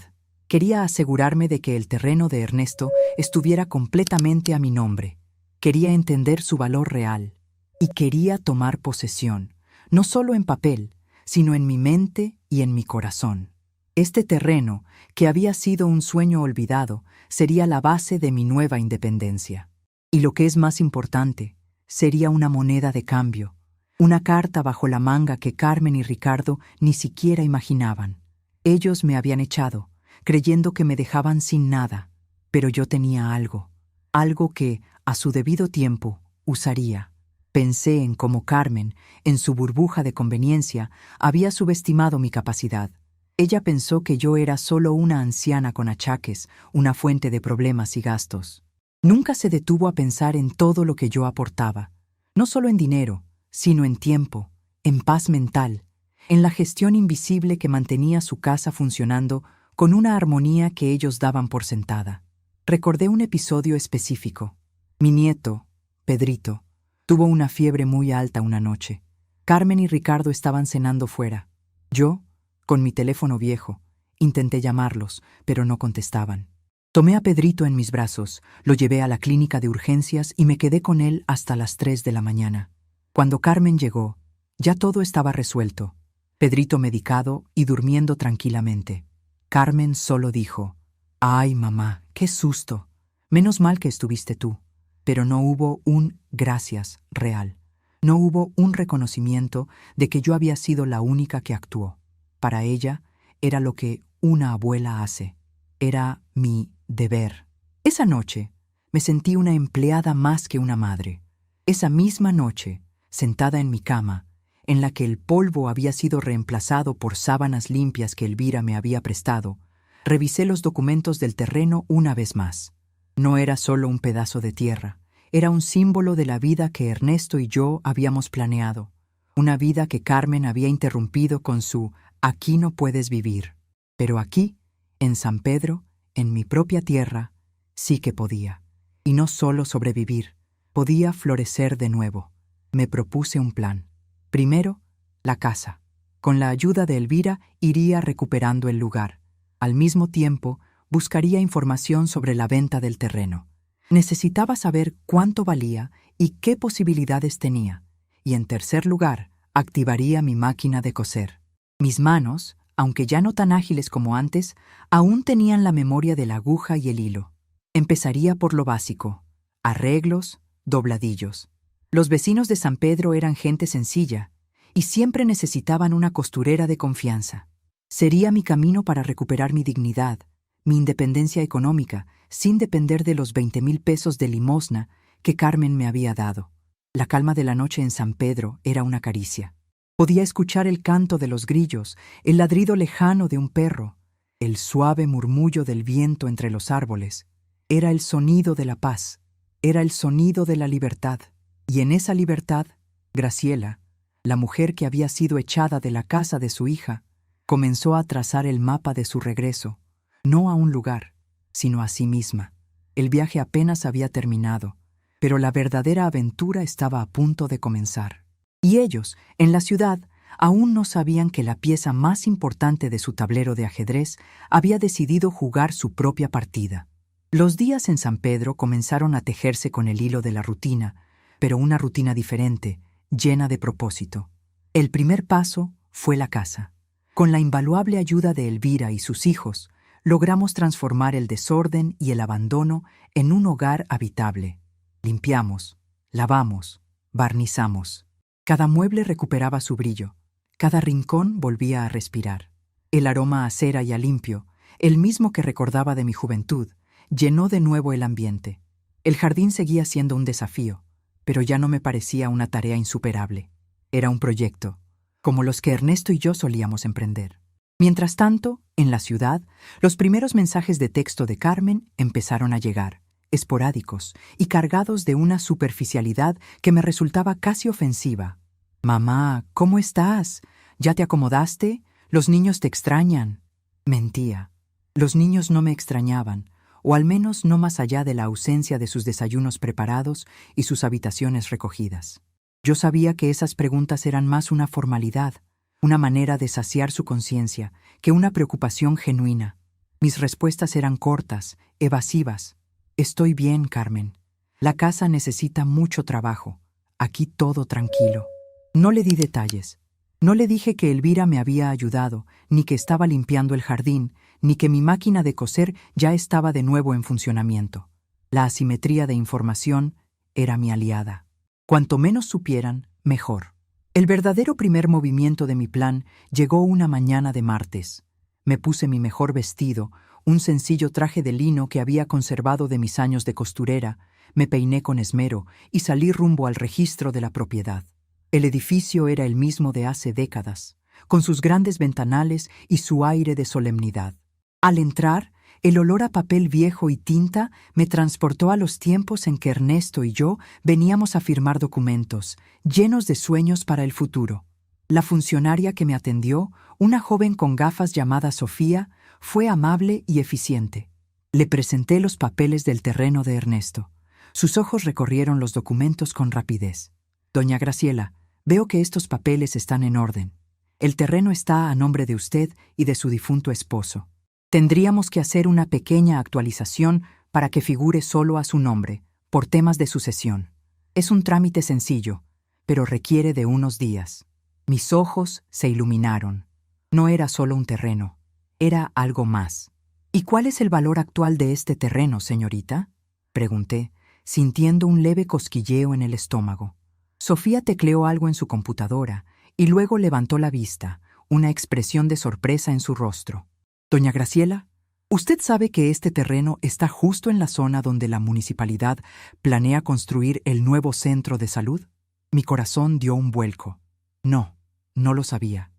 Quería asegurarme de que el terreno de Ernesto estuviera completamente a mi nombre. Quería entender su valor real. Y quería tomar posesión, no solo en papel, sino en mi mente y en mi corazón. Este terreno, que había sido un sueño olvidado, sería la base de mi nueva independencia. Y lo que es más importante, sería una moneda de cambio, una carta bajo la manga que Carmen y Ricardo ni siquiera imaginaban. Ellos me habían echado, creyendo que me dejaban sin nada, pero yo tenía algo que, a su debido tiempo, usaría. Pensé en cómo Carmen, en su burbuja de conveniencia, había subestimado mi capacidad. Ella pensó que yo era solo una anciana con achaques, una fuente de problemas y gastos. Nunca se detuvo a pensar en todo lo que yo aportaba, no solo en dinero, sino en tiempo, en paz mental, en la gestión invisible que mantenía su casa funcionando con una armonía que ellos daban por sentada. Recordé un episodio específico. Mi nieto, Pedrito, tuvo una fiebre muy alta una noche. Carmen y Ricardo estaban cenando fuera. Yo, con mi teléfono viejo, intenté llamarlos, pero no contestaban. Tomé a Pedrito en mis brazos, lo llevé a la clínica de urgencias y me quedé con él hasta las 3 de la mañana. Cuando Carmen llegó, ya todo estaba resuelto. Pedrito medicado y durmiendo tranquilamente. Carmen solo dijo: «Ay, mamá, qué susto. Menos mal que estuviste tú». Pero no hubo un gracias real. No hubo un reconocimiento de que yo había sido la única que actuó. Para ella era lo que una abuela hace. Era mi deber. Esa noche me sentí una empleada más que una madre. Esa misma noche, sentada en mi cama, en la que el polvo había sido reemplazado por sábanas limpias que Elvira me había prestado, revisé los documentos del terreno una vez más. No era solo un pedazo de tierra, era un símbolo de la vida que Ernesto y yo habíamos planeado, una vida que Carmen había interrumpido con su «aquí no puedes vivir». Pero aquí, en San Pedro, en mi propia tierra, sí que podía. Y no solo sobrevivir, podía florecer de nuevo. Me propuse un plan. Primero, la casa. Con la ayuda de Elvira iría recuperando el lugar. Al mismo tiempo, buscaría información sobre la venta del terreno. Necesitaba saber cuánto valía y qué posibilidades tenía. Y en tercer lugar, activaría mi máquina de coser. Mis manos, aunque ya no tan ágiles como antes, aún tenían la memoria de la aguja y el hilo. Empezaría por lo básico: arreglos, dobladillos. Los vecinos de San Pedro eran gente sencilla y siempre necesitaban una costurera de confianza. Sería mi camino para recuperar mi dignidad, mi independencia económica, sin depender de los 20,000 pesos de limosna que Carmen me había dado. La calma de la noche en San Pedro era una caricia. Podía escuchar el canto de los grillos, el ladrido lejano de un perro, el suave murmullo del viento entre los árboles. Era el sonido de la paz, era el sonido de la libertad. Y en esa libertad, Graciela, la mujer que había sido echada de la casa de su hija, comenzó a trazar el mapa de su regreso, no a un lugar, sino a sí misma. El viaje apenas había terminado, pero la verdadera aventura estaba a punto de comenzar. Y ellos, en la ciudad, aún no sabían que la pieza más importante de su tablero de ajedrez había decidido jugar su propia partida. Los días en San Pedro comenzaron a tejerse con el hilo de la rutina, pero una rutina diferente, llena de propósito. El primer paso fue la casa. Con la invaluable ayuda de Elvira y sus hijos, logramos transformar el desorden y el abandono en un hogar habitable. Limpiamos, lavamos, barnizamos. Cada mueble recuperaba su brillo. Cada rincón volvía a respirar. El aroma a cera y a limpio, el mismo que recordaba de mi juventud, llenó de nuevo el ambiente. El jardín seguía siendo un desafío, pero ya no me parecía una tarea insuperable. Era un proyecto, como los que Ernesto y yo solíamos emprender. Mientras tanto, en la ciudad, los primeros mensajes de texto de Carmen empezaron a llegar, esporádicos y cargados de una superficialidad que me resultaba casi ofensiva. «Mamá, ¿cómo estás? ¿Ya te acomodaste? Los niños te extrañan». Mentía. Los niños no me extrañaban, o al menos no más allá de la ausencia de sus desayunos preparados y sus habitaciones recogidas. Yo sabía que esas preguntas eran más una formalidad, una manera de saciar su conciencia, que una preocupación genuina. Mis respuestas eran cortas, evasivas. Estoy bien, Carmen. La casa necesita mucho trabajo. Aquí todo tranquilo. No le di detalles. No le dije que Elvira me había ayudado, ni que estaba limpiando el jardín, ni que mi máquina de coser ya estaba de nuevo en funcionamiento. La asimetría de información era mi aliada. Cuanto menos supieran, mejor. El verdadero primer movimiento de mi plan llegó una mañana de martes. Me puse mi mejor vestido, un sencillo traje de lino que había conservado de mis años de costurera, me peiné con esmero y salí rumbo al registro de la propiedad. El edificio era el mismo de hace décadas, con sus grandes ventanales y su aire de solemnidad. Al entrar, el olor a papel viejo y tinta me transportó a los tiempos en que Ernesto y yo veníamos a firmar documentos, llenos de sueños para el futuro. La funcionaria que me atendió, una joven con gafas llamada Sofía, fue amable y eficiente. Le presenté los papeles del terreno de Ernesto. Sus ojos recorrieron los documentos con rapidez. Doña Graciela, veo que estos papeles están en orden. El terreno está a nombre de usted y de su difunto esposo. Tendríamos que hacer una pequeña actualización para que figure solo a su nombre, por temas de sucesión. Es un trámite sencillo, pero requiere de unos días. Mis ojos se iluminaron. No era solo un terreno, era algo más. ¿Y cuál es el valor actual de este terreno, señorita?, pregunté, sintiendo un leve cosquilleo en el estómago. Sofía tecleó algo en su computadora y luego levantó la vista, una expresión de sorpresa en su rostro. Doña Graciela, ¿usted sabe que este terreno está justo en la zona donde la municipalidad planea construir el nuevo centro de salud? Mi corazón dio un vuelco. No lo sabía.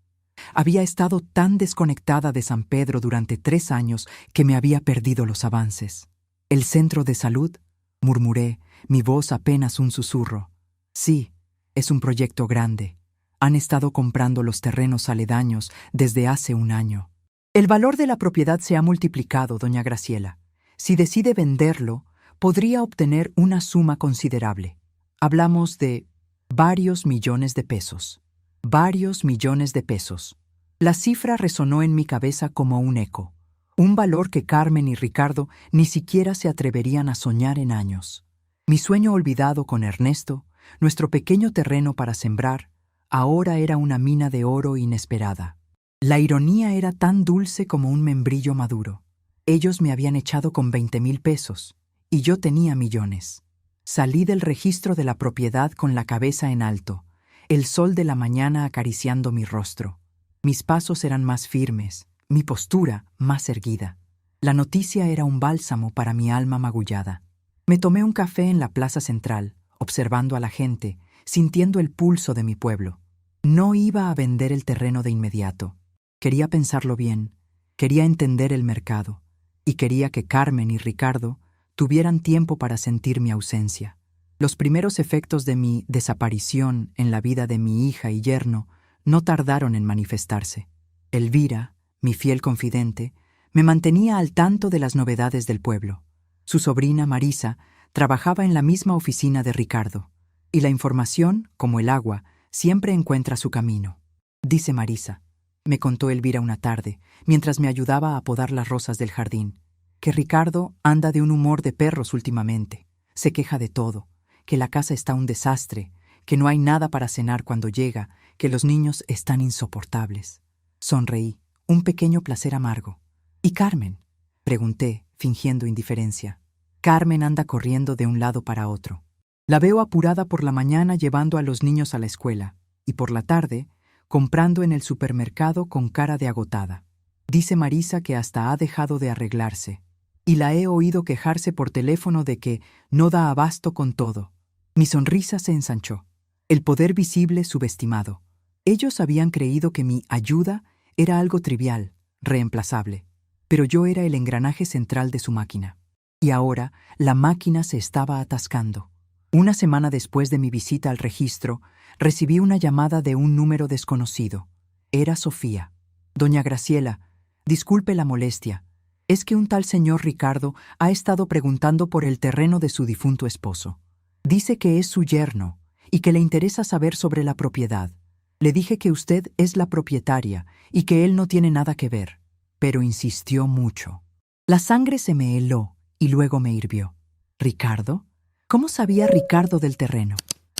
Había estado tan desconectada de San Pedro durante 3 años que me había perdido los avances. ¿El centro de salud?, murmuré, mi voz apenas un susurro. Sí, es un proyecto grande. Han estado comprando los terrenos aledaños desde hace 1 año. El valor de la propiedad se ha multiplicado, doña Graciela. Si decide venderlo, podría obtener una suma considerable. Hablamos de varios millones de pesos. Varios millones de pesos. La cifra resonó en mi cabeza como un eco. Un valor que Carmen y Ricardo ni siquiera se atreverían a soñar en años. Mi sueño olvidado con Ernesto, nuestro pequeño terreno para sembrar, ahora era una mina de oro inesperada. La ironía era tan dulce como un membrillo maduro. Ellos me habían echado con 20,000 pesos, y yo tenía millones. Salí del registro de la propiedad con la cabeza en alto, el sol de la mañana acariciando mi rostro. Mis pasos eran más firmes, mi postura más erguida. La noticia era un bálsamo para mi alma magullada. Me tomé un café en la plaza central, observando a la gente, sintiendo el pulso de mi pueblo. No iba a vender el terreno de inmediato. Quería pensarlo bien, quería entender el mercado, y quería que Carmen y Ricardo tuvieran tiempo para sentir mi ausencia. Los primeros efectos de mi desaparición en la vida de mi hija y yerno no tardaron en manifestarse. Elvira, mi fiel confidente, me mantenía al tanto de las novedades del pueblo. Su sobrina Marisa trabajaba en la misma oficina de Ricardo, y la información, como el agua, siempre encuentra su camino. Dice Marisa, me contó Elvira una tarde, mientras me ayudaba a podar las rosas del jardín, que Ricardo anda de un humor de perros últimamente. Se queja de todo, que la casa está un desastre, que no hay nada para cenar cuando llega, que los niños están insoportables. Sonreí, un pequeño placer amargo. ¿Y Carmen?, pregunté, fingiendo indiferencia. Carmen anda corriendo de un lado para otro. La veo apurada por la mañana llevando a los niños a la escuela, y por la tarde, comprando en el supermercado con cara de agotada. Dice Marisa que hasta ha dejado de arreglarse, y la he oído quejarse por teléfono de que no da abasto con todo. Mi sonrisa se ensanchó. El poder visible subestimado. Ellos habían creído que mi ayuda era algo trivial, reemplazable, pero yo era el engranaje central de su máquina. Y ahora la máquina se estaba atascando. Una semana después de mi visita al registro, recibí una llamada de un número desconocido. Era Sofía. Doña Graciela, disculpe la molestia. Es que un tal señor Ricardo ha estado preguntando por el terreno de su difunto esposo. Dice que es su yerno y que le interesa saber sobre la propiedad. Le dije que usted es la propietaria y que él no tiene nada que ver, pero insistió mucho. La sangre se me heló y luego me hirvió. ¿Ricardo? ¿Cómo sabía Ricardo del terreno?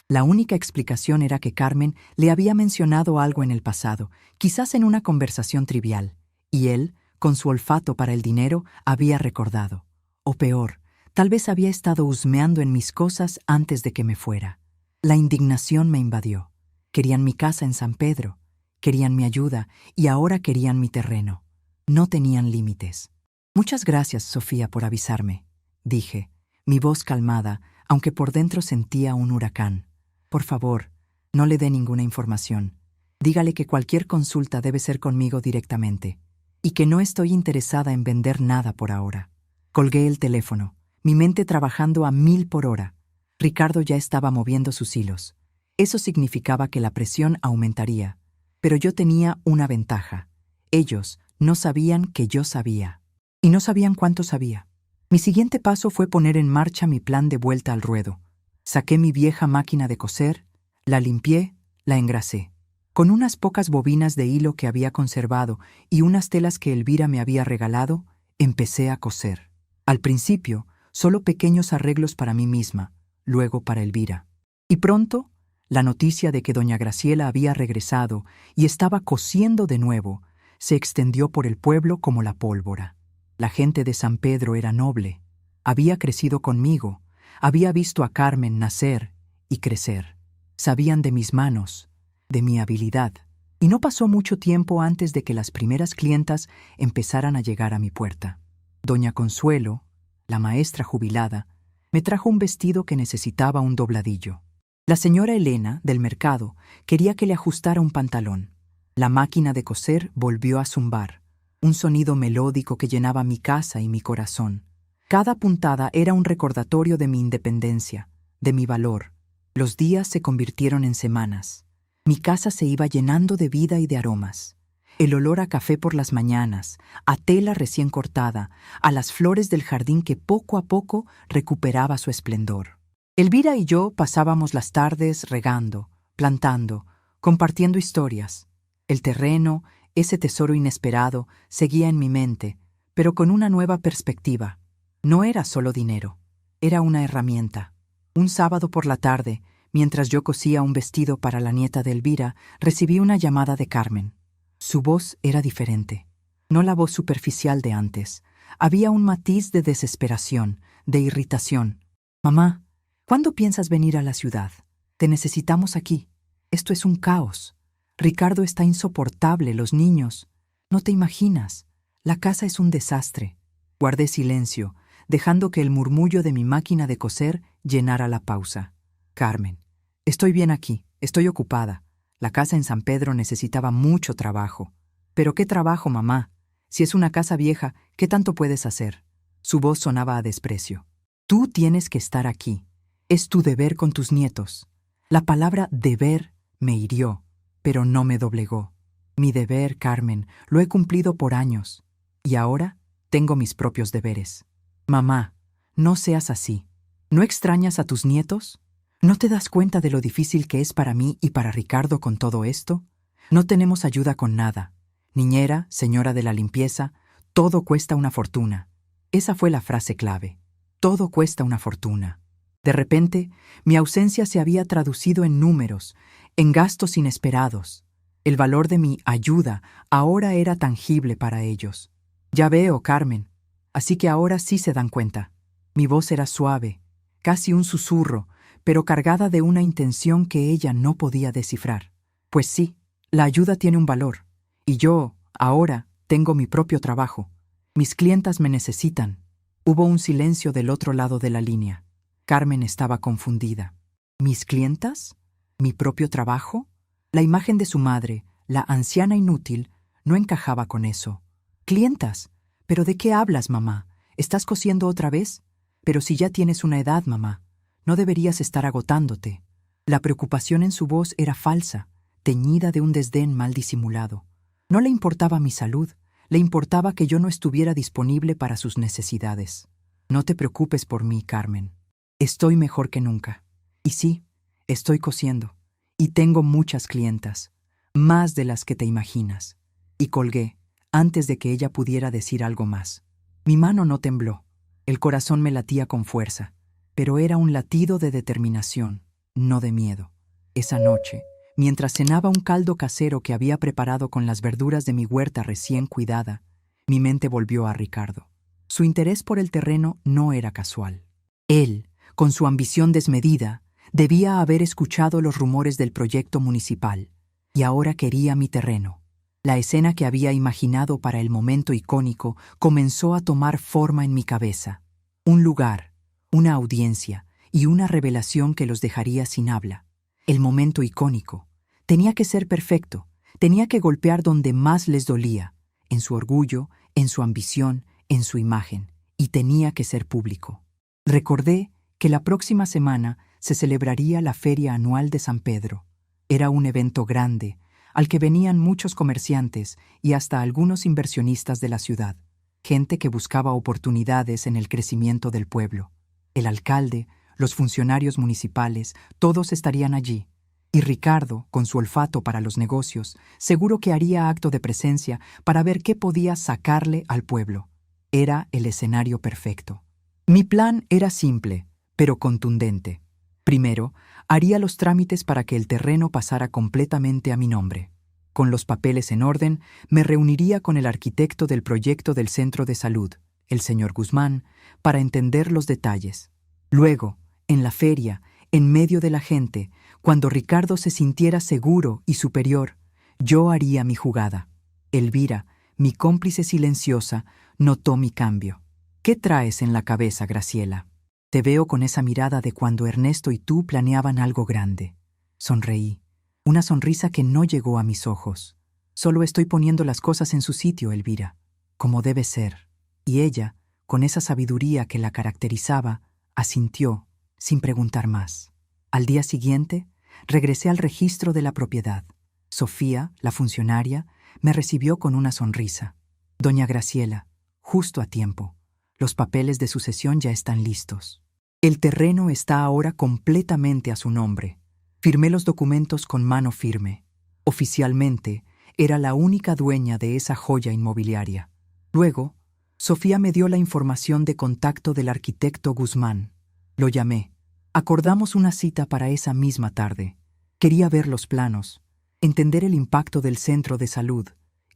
La única explicación era que Carmen le había mencionado algo en el pasado, quizás en una conversación trivial, y él, con su olfato para el dinero, había recordado. O peor, tal vez había estado husmeando en mis cosas antes de que me fuera. La indignación me invadió. Querían mi casa en San Pedro, querían mi ayuda y ahora querían mi terreno. No tenían límites. Muchas gracias, Sofía, por avisarme, dije, mi voz calmada, aunque por dentro sentía un huracán. Por favor, no le dé ninguna información. Dígale que cualquier consulta debe ser conmigo directamente, y que no estoy interesada en vender nada por ahora. Colgué el teléfono, mi mente trabajando a 1000 por hora. Ricardo ya estaba moviendo sus hilos. Eso significaba que la presión aumentaría. Pero yo tenía una ventaja. Ellos no sabían que yo sabía. Y no sabían cuánto sabía. Mi siguiente paso fue poner en marcha mi plan de vuelta al ruedo. Saqué mi vieja máquina de coser, la limpié, la engrasé. Con unas pocas bobinas de hilo que había conservado y unas telas que Elvira me había regalado, empecé a coser. Al principio, solo pequeños arreglos para mí misma, luego para Elvira. Y pronto, la noticia de que doña Graciela había regresado y estaba cosiendo de nuevo se extendió por el pueblo como la pólvora. La gente de San Pedro era noble. Había crecido conmigo. Había visto a Carmen nacer y crecer. Sabían de mis manos, de mi habilidad. Y no pasó mucho tiempo antes de que las primeras clientas empezaran a llegar a mi puerta. Doña Consuelo, la maestra jubilada, me trajo un vestido que necesitaba un dobladillo. La señora Elena, del mercado, quería que le ajustara un pantalón. La máquina de coser volvió a zumbar, un sonido melódico que llenaba mi casa y mi corazón. Cada puntada era un recordatorio de mi independencia, de mi valor. Los días se convirtieron en semanas. Mi casa se iba llenando de vida y de aromas. El olor a café por las mañanas, a tela recién cortada, a las flores del jardín que poco a poco recuperaba su esplendor. Elvira y yo pasábamos las tardes regando, plantando, compartiendo historias. El terreno, ese tesoro inesperado, seguía en mi mente, pero con una nueva perspectiva. No era solo dinero, era una herramienta. Un sábado por la tarde, mientras yo cosía un vestido para la nieta de Elvira, recibí una llamada de Carmen. Su voz era diferente, no la voz superficial de antes. Había un matiz de desesperación, de irritación. «Mamá, ¿cuándo piensas venir a la ciudad? Te necesitamos aquí. Esto es un caos. Ricardo está insoportable, los niños. No te imaginas. La casa es un desastre». Guardé silencio, dejando que el murmullo de mi máquina de coser llenara la pausa. «Carmen, estoy bien aquí, estoy ocupada. La casa en San Pedro necesitaba mucho trabajo». «¿Pero qué trabajo, mamá? Si es una casa vieja, ¿qué tanto puedes hacer?» Su voz sonaba a desprecio. «Tú tienes que estar aquí. Es tu deber con tus nietos». La palabra deber me hirió, pero no me doblegó. Mi deber, Carmen, lo he cumplido por años. Y ahora tengo mis propios deberes. «Mamá, no seas así. ¿No extrañas a tus nietos? ¿No te das cuenta de lo difícil que es para mí y para Ricardo con todo esto? No tenemos ayuda con nada. Niñera, señora de la limpieza, todo cuesta una fortuna». Esa fue la frase clave. Todo cuesta una fortuna. De repente, mi ausencia se había traducido en números, en gastos inesperados. El valor de mi ayuda ahora era tangible para ellos. «Ya veo, Carmen. Así que ahora sí se dan cuenta». Mi voz era suave, casi un susurro, pero cargada de una intención que ella no podía descifrar. «Pues sí, la ayuda tiene un valor. Y yo, ahora, tengo mi propio trabajo. Mis clientas me necesitan». Hubo un silencio del otro lado de la línea. Carmen estaba confundida. ¿Mis clientas? ¿Mi propio trabajo? La imagen de su madre, la anciana inútil, no encajaba con eso. «¿Clientas? ¿Pero de qué hablas, mamá? ¿Estás cosiendo otra vez? Pero si ya tienes una edad, mamá, no deberías estar agotándote». La preocupación en su voz era falsa, teñida de un desdén mal disimulado. No le importaba mi salud, le importaba que yo no estuviera disponible para sus necesidades. «No te preocupes por mí, Carmen. Estoy mejor que nunca. Y sí, estoy cosiendo. Y tengo muchas clientas, más de las que te imaginas». Y colgué, antes de que ella pudiera decir algo más. Mi mano no tembló. El corazón me latía con fuerza, pero era un latido de determinación, no de miedo. Esa noche, mientras cenaba un caldo casero que había preparado con las verduras de mi huerta recién cuidada, mi mente volvió a Ricardo. Su interés por el terreno no era casual. Él, con su ambición desmedida, debía haber escuchado los rumores del proyecto municipal, y ahora quería mi terreno. La escena que había imaginado para el momento icónico comenzó a tomar forma en mi cabeza. Un lugar, una audiencia y una revelación que los dejaría sin habla. El momento icónico. Tenía que ser perfecto, tenía que golpear donde más les dolía, en su orgullo, en su ambición, en su imagen, y tenía que ser público. Recordé que la próxima semana se celebraría la Feria Anual de San Pedro. Era un evento grande, al que venían muchos comerciantes y hasta algunos inversionistas de la ciudad, gente que buscaba oportunidades en el crecimiento del pueblo. El alcalde, los funcionarios municipales, todos estarían allí. Y Ricardo, con su olfato para los negocios, seguro que haría acto de presencia para ver qué podía sacarle al pueblo. Era el escenario perfecto. Mi plan era simple, pero contundente. Primero, haría los trámites para que el terreno pasara completamente a mi nombre. Con los papeles en orden, me reuniría con el arquitecto del proyecto del centro de salud, el señor Guzmán, para entender los detalles. Luego, en la feria, en medio de la gente, cuando Ricardo se sintiera seguro y superior, yo haría mi jugada. Elvira, mi cómplice silenciosa, notó mi cambio. ¿Qué traes en la cabeza, Graciela? Te veo con esa mirada de cuando Ernesto y tú planeaban algo grande. Sonreí, una sonrisa que no llegó a mis ojos. Solo estoy poniendo las cosas en su sitio, Elvira, como debe ser. Y ella, con esa sabiduría que la caracterizaba, asintió, sin preguntar más. Al día siguiente, regresé al registro de la propiedad. Sofía, la funcionaria, me recibió con una sonrisa. Doña Graciela, justo a tiempo. Los papeles de sucesión ya están listos. El terreno está ahora completamente a su nombre. Firmé los documentos con mano firme. Oficialmente, era la única dueña de esa joya inmobiliaria. Luego, Sofía me dio la información de contacto del arquitecto Guzmán. Lo llamé. Acordamos una cita para esa misma tarde. Quería ver los planos, entender el impacto del centro de salud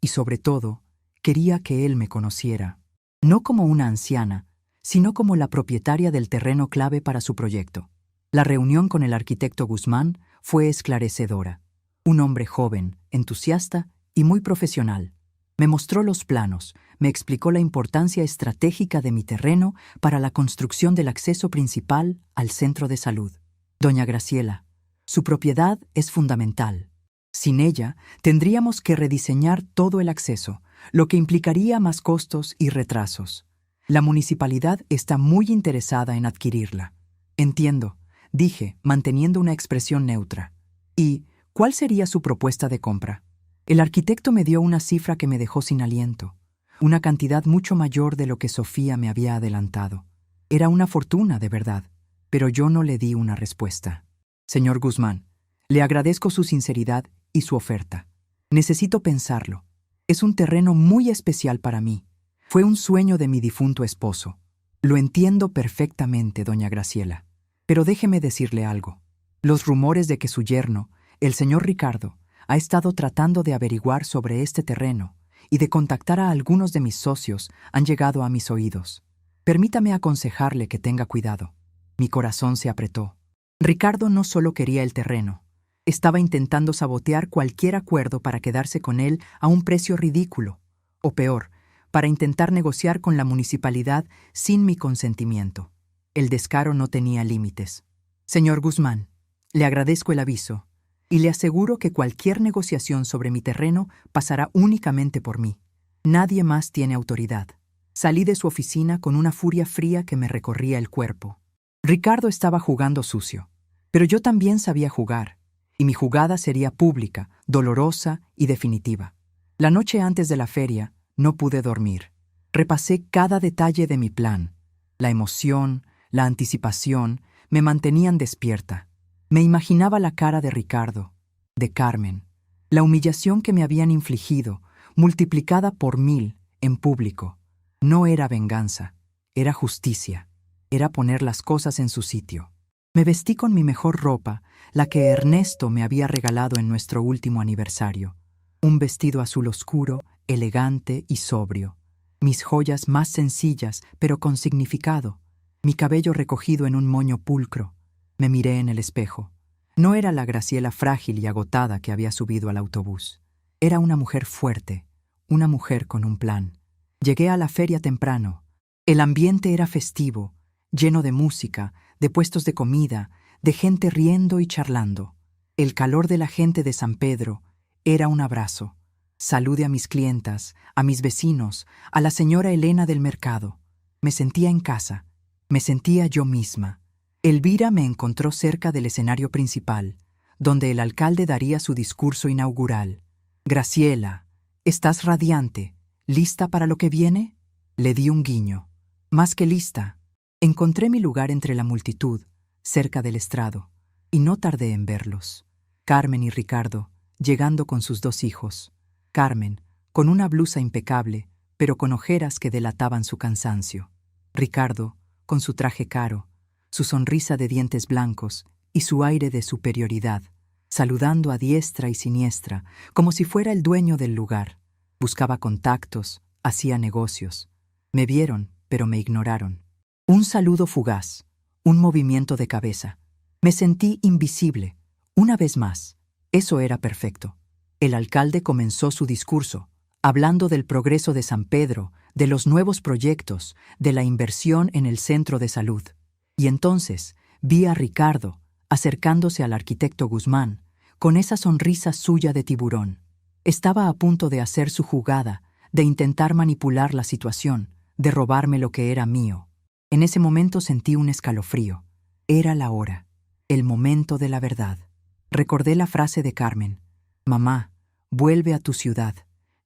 y, sobre todo, quería que él me conociera. No como una anciana, sino como la propietaria del terreno clave para su proyecto. La reunión con el arquitecto Guzmán fue esclarecedora. Un hombre joven, entusiasta y muy profesional. Me mostró los planos, me explicó la importancia estratégica de mi terreno para la construcción del acceso principal al centro de salud. Doña Graciela, su propiedad es fundamental. Sin ella, tendríamos que rediseñar todo el acceso, lo que implicaría más costos y retrasos. La municipalidad está muy interesada en adquirirla. Entiendo, dije, manteniendo una expresión neutra. ¿Y cuál sería su propuesta de compra? El arquitecto me dio una cifra que me dejó sin aliento, una cantidad mucho mayor de lo que Sofía me había adelantado. Era una fortuna, de verdad, pero yo no le di una respuesta. Señor Guzmán, le agradezco su sinceridad y su oferta. Necesito pensarlo. Es un terreno muy especial para mí. Fue un sueño de mi difunto esposo. Lo entiendo perfectamente, doña Graciela. Pero déjeme decirle algo. Los rumores de que su yerno, el señor Ricardo, ha estado tratando de averiguar sobre este terreno y de contactar a algunos de mis socios han llegado a mis oídos. Permítame aconsejarle que tenga cuidado. Mi corazón se apretó. Ricardo no solo quería el terreno. Estaba intentando sabotear cualquier acuerdo para quedarse con él a un precio ridículo. O peor, para intentar negociar con la municipalidad sin mi consentimiento. El descaro no tenía límites. Señor Guzmán, le agradezco el aviso y le aseguro que cualquier negociación sobre mi terreno pasará únicamente por mí. Nadie más tiene autoridad. Salí de su oficina con una furia fría que me recorría el cuerpo. Ricardo estaba jugando sucio, pero yo también sabía jugar, y mi jugada sería pública, dolorosa y definitiva. La noche antes de la feria, no pude dormir. Repasé cada detalle de mi plan. La emoción, la anticipación, me mantenían despierta. Me imaginaba la cara de Ricardo, de Carmen, la humillación que me habían infligido, multiplicada por 1000 en público, No era venganza, era justicia, era poner las cosas en su sitio. Me vestí con mi mejor ropa, la que Ernesto me había regalado en nuestro último aniversario. Un vestido azul oscuro, elegante y sobrio. Mis joyas más sencillas, pero con significado. Mi cabello recogido en un moño pulcro. Me miré en el espejo. No era la Graciela frágil y agotada que había subido al autobús. Era una mujer fuerte, una mujer con un plan. Llegué a la feria temprano. El ambiente era festivo, lleno de música, de puestos de comida, de gente riendo y charlando. El calor de la gente de San Pedro era un abrazo. Saludé a mis clientas, a mis vecinos, a la señora Elena del mercado. Me sentía en casa, me sentía yo misma. Elvira me encontró cerca del escenario principal, donde el alcalde daría su discurso inaugural. «Graciela, estás radiante. ¿Lista para lo que viene?» Le di un guiño. Más que lista. Encontré mi lugar entre la multitud, cerca del estrado, y no tardé en verlos. Carmen y Ricardo, llegando con sus 2 hijos. Carmen, con una blusa impecable, pero con ojeras que delataban su cansancio. Ricardo, con su traje caro, su sonrisa de dientes blancos y su aire de superioridad, saludando a diestra y siniestra, como si fuera el dueño del lugar. Buscaba contactos, hacía negocios. Me vieron, pero me ignoraron. Un saludo fugaz, un movimiento de cabeza. Me sentí invisible, una vez más. Eso era perfecto. El alcalde comenzó su discurso, hablando del progreso de San Pedro, de los nuevos proyectos, de la inversión en el centro de salud. Y entonces vi a Ricardo acercándose al arquitecto Guzmán, con esa sonrisa suya de tiburón. Estaba a punto de hacer su jugada, de intentar manipular la situación, de robarme lo que era mío. En ese momento sentí un escalofrío. Era la hora, el momento de la verdad. Recordé la frase de Carmen: «Mamá, vuelve a tu ciudad,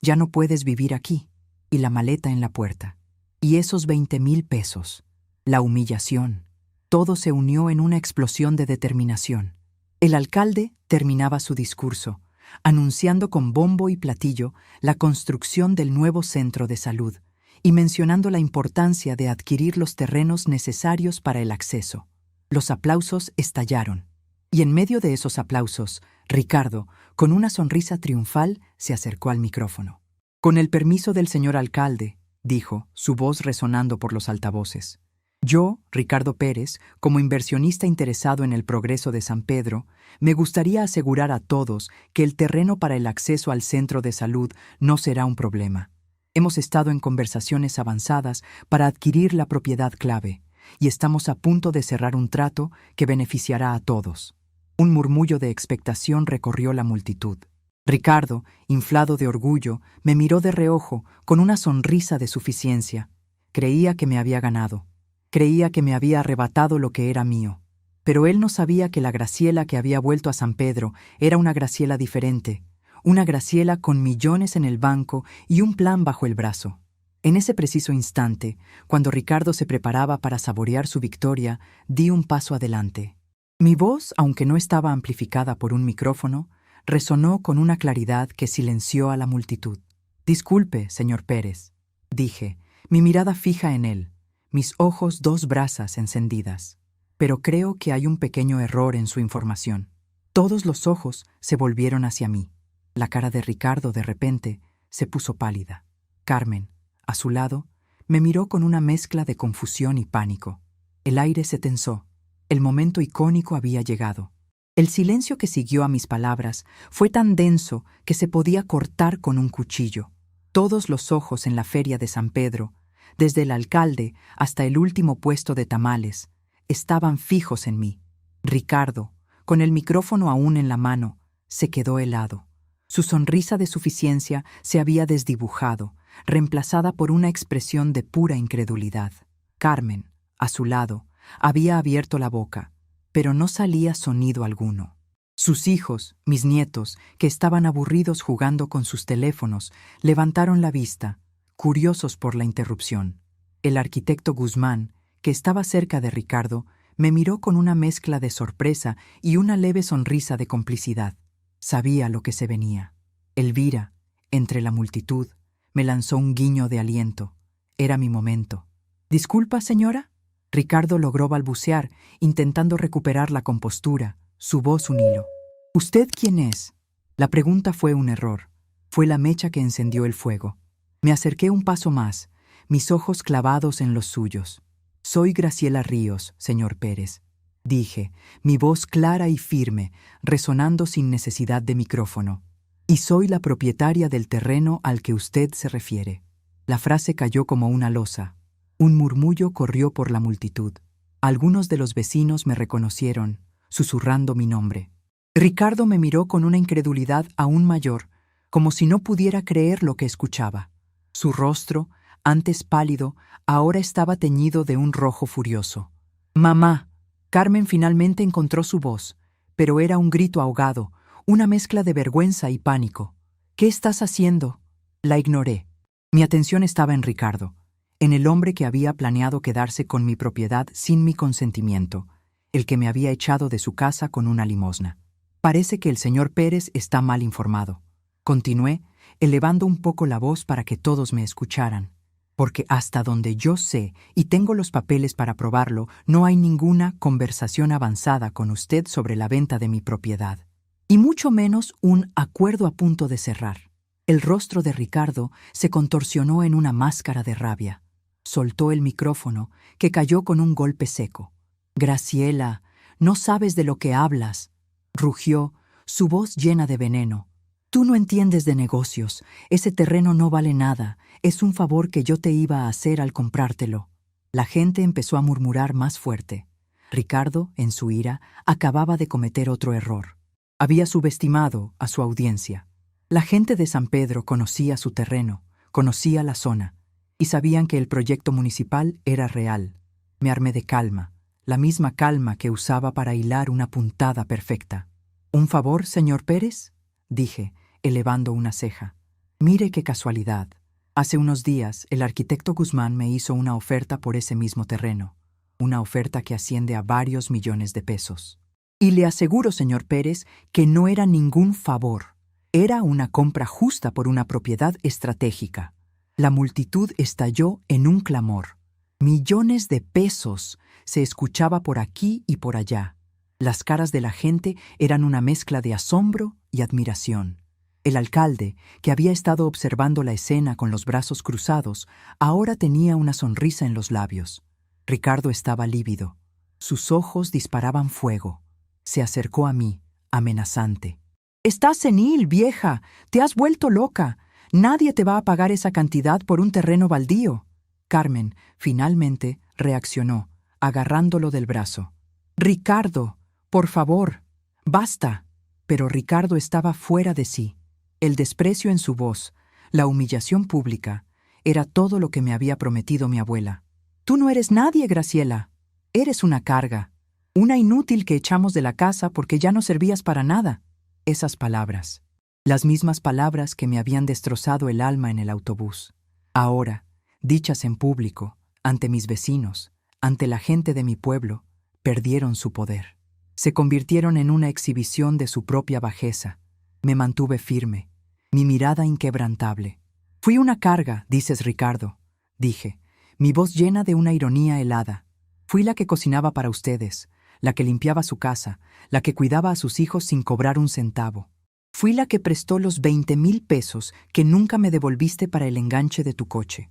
ya no puedes vivir aquí», y la maleta en la puerta. Y esos 20,000 pesos, la humillación, todo se unió en una explosión de determinación. El alcalde terminaba su discurso, anunciando con bombo y platillo la construcción del nuevo centro de salud y mencionando la importancia de adquirir los terrenos necesarios para el acceso. Los aplausos estallaron, y en medio de esos aplausos, Ricardo, con una sonrisa triunfal, se acercó al micrófono. «Con el permiso del señor alcalde», dijo, su voz resonando por los altavoces. «Yo, Ricardo Pérez, como inversionista interesado en el progreso de San Pedro, me gustaría asegurar a todos que el terreno para el acceso al centro de salud no será un problema. Hemos estado en conversaciones avanzadas para adquirir la propiedad clave, y estamos a punto de cerrar un trato que beneficiará a todos». Un murmullo de expectación recorrió la multitud. Ricardo, inflado de orgullo, me miró de reojo con una sonrisa de suficiencia. Creía que me había ganado. Creía que me había arrebatado lo que era mío. Pero él no sabía que la Graciela que había vuelto a San Pedro era una Graciela diferente, una Graciela con millones en el banco y un plan bajo el brazo. En ese preciso instante, cuando Ricardo se preparaba para saborear su victoria, di un paso adelante. Mi voz, aunque no estaba amplificada por un micrófono, resonó con una claridad que silenció a la multitud. «Disculpe, señor Pérez», dije, mi mirada fija en él, mis ojos 2 brasas encendidas. «Pero creo que hay un pequeño error en su información». Todos los ojos se volvieron hacia mí. La cara de Ricardo, de repente, se puso pálida. Carmen, a su lado, me miró con una mezcla de confusión y pánico. El aire se tensó. El momento icónico había llegado. El silencio que siguió a mis palabras fue tan denso que se podía cortar con un cuchillo. Todos los ojos en la feria de San Pedro, desde el alcalde hasta el último puesto de tamales, estaban fijos en mí. Ricardo, con el micrófono aún en la mano, se quedó helado. Su sonrisa de suficiencia se había desdibujado, reemplazada por una expresión de pura incredulidad. Carmen, a su lado, había abierto la boca, pero no salía sonido alguno. Sus hijos, mis nietos, que estaban aburridos jugando con sus teléfonos, levantaron la vista, curiosos por la interrupción. El arquitecto Guzmán, que estaba cerca de Ricardo, me miró con una mezcla de sorpresa y una leve sonrisa de complicidad. Sabía lo que se venía. Elvira, entre la multitud, me lanzó un guiño de aliento. Era mi momento. «¿Disculpa, señora?» Ricardo logró balbucear, intentando recuperar la compostura, su voz un hilo. «¿Usted quién es?» La pregunta fue un error. Fue la mecha que encendió el fuego. Me acerqué un paso más, mis ojos clavados en los suyos. «Soy Graciela Ríos, señor Pérez», dije, mi voz clara y firme, resonando sin necesidad de micrófono. «Y soy la propietaria del terreno al que usted se refiere». La frase cayó como una losa. Un murmullo corrió por la multitud. Algunos de los vecinos me reconocieron, susurrando mi nombre. Ricardo me miró con una incredulidad aún mayor, como si no pudiera creer lo que escuchaba. Su rostro, antes pálido, ahora estaba teñido de un rojo furioso. «Mamá». Carmen finalmente encontró su voz, pero era un grito ahogado, una mezcla de vergüenza y pánico. «¿Qué estás haciendo?» La ignoré. Mi atención estaba en Ricardo, en el hombre que había planeado quedarse con mi propiedad sin mi consentimiento, el que me había echado de su casa con una limosna. «Parece que el señor Pérez está mal informado», continué, elevando un poco la voz para que todos me escucharan. «Porque hasta donde yo sé, y tengo los papeles para probarlo, no hay ninguna conversación avanzada con usted sobre la venta de mi propiedad. Y mucho menos un acuerdo a punto de cerrar». El rostro de Ricardo se contorsionó en una máscara de rabia. Soltó el micrófono, que cayó con un golpe seco. «Graciela, no sabes de lo que hablas», rugió, su voz llena de veneno. «Tú no entiendes de negocios. Ese terreno no vale nada. Es un favor que yo te iba a hacer al comprártelo». La gente empezó a murmurar más fuerte. Ricardo, en su ira, acababa de cometer otro error. Había subestimado a su audiencia. La gente de San Pedro conocía su terreno, conocía la zona, y sabían que el proyecto municipal era real. Me armé de calma, la misma calma que usaba para hilar una puntada perfecta. «¿Un favor, señor Pérez?», dije, elevando una ceja. «Mire qué casualidad. Hace unos días el arquitecto Guzmán me hizo una oferta por ese mismo terreno, una oferta que asciende a varios millones de pesos. Y le aseguro, señor Pérez, que no era ningún favor. Era una compra justa por una propiedad estratégica». La multitud estalló en un clamor. «Millones de pesos», se escuchaba por aquí y por allá. Las caras de la gente eran una mezcla de asombro y admiración. El alcalde, que había estado observando la escena con los brazos cruzados, ahora tenía una sonrisa en los labios. Ricardo estaba lívido. Sus ojos disparaban fuego. Se acercó a mí, amenazante. «Estás senil, vieja. Te has vuelto loca. Nadie te va a pagar esa cantidad por un terreno baldío». Carmen, finalmente, reaccionó, agarrándolo del brazo. «Ricardo, por favor, basta». Pero Ricardo estaba fuera de sí. El desprecio en su voz, la humillación pública, era todo lo que me había prometido mi abuela. «Tú no eres nadie, Graciela. Eres una carga, una inútil que echamos de la casa porque ya no servías para nada». Esas palabras, las mismas palabras que me habían destrozado el alma en el autobús, ahora, dichas en público, ante mis vecinos, ante la gente de mi pueblo, perdieron su poder. Se convirtieron en una exhibición de su propia bajeza. Me mantuve firme, mi mirada inquebrantable. «Fui una carga, dices, Ricardo», dije, mi voz llena de una ironía helada. «Fui la que cocinaba para ustedes, la que limpiaba su casa, la que cuidaba a sus hijos sin cobrar un centavo. Fui la que prestó los 20,000 pesos que nunca me devolviste para el enganche de tu coche.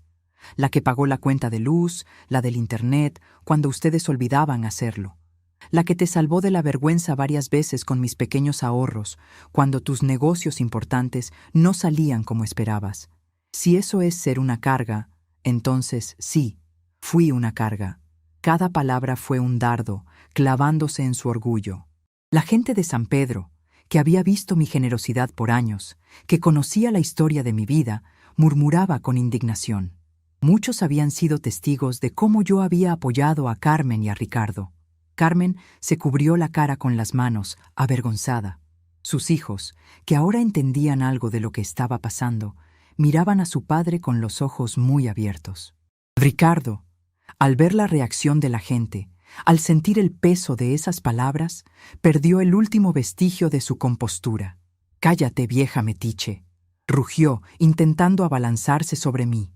La que pagó la cuenta de luz, la del internet, cuando ustedes olvidaban hacerlo. La que te salvó de la vergüenza varias veces con mis pequeños ahorros, cuando tus negocios importantes no salían como esperabas. Si eso es ser una carga, entonces sí, fui una carga». Cada palabra fue un dardo, clavándose en su orgullo. La gente de San Pedro, que había visto mi generosidad por años, que conocía la historia de mi vida, murmuraba con indignación. Muchos habían sido testigos de cómo yo había apoyado a Carmen y a Ricardo. Carmen se cubrió la cara con las manos, avergonzada. Sus hijos, que ahora entendían algo de lo que estaba pasando, miraban a su padre con los ojos muy abiertos. Ricardo, al ver la reacción de la gente, al sentir el peso de esas palabras, perdió el último vestigio de su compostura. «Cállate, vieja metiche», rugió, intentando abalanzarse sobre mí.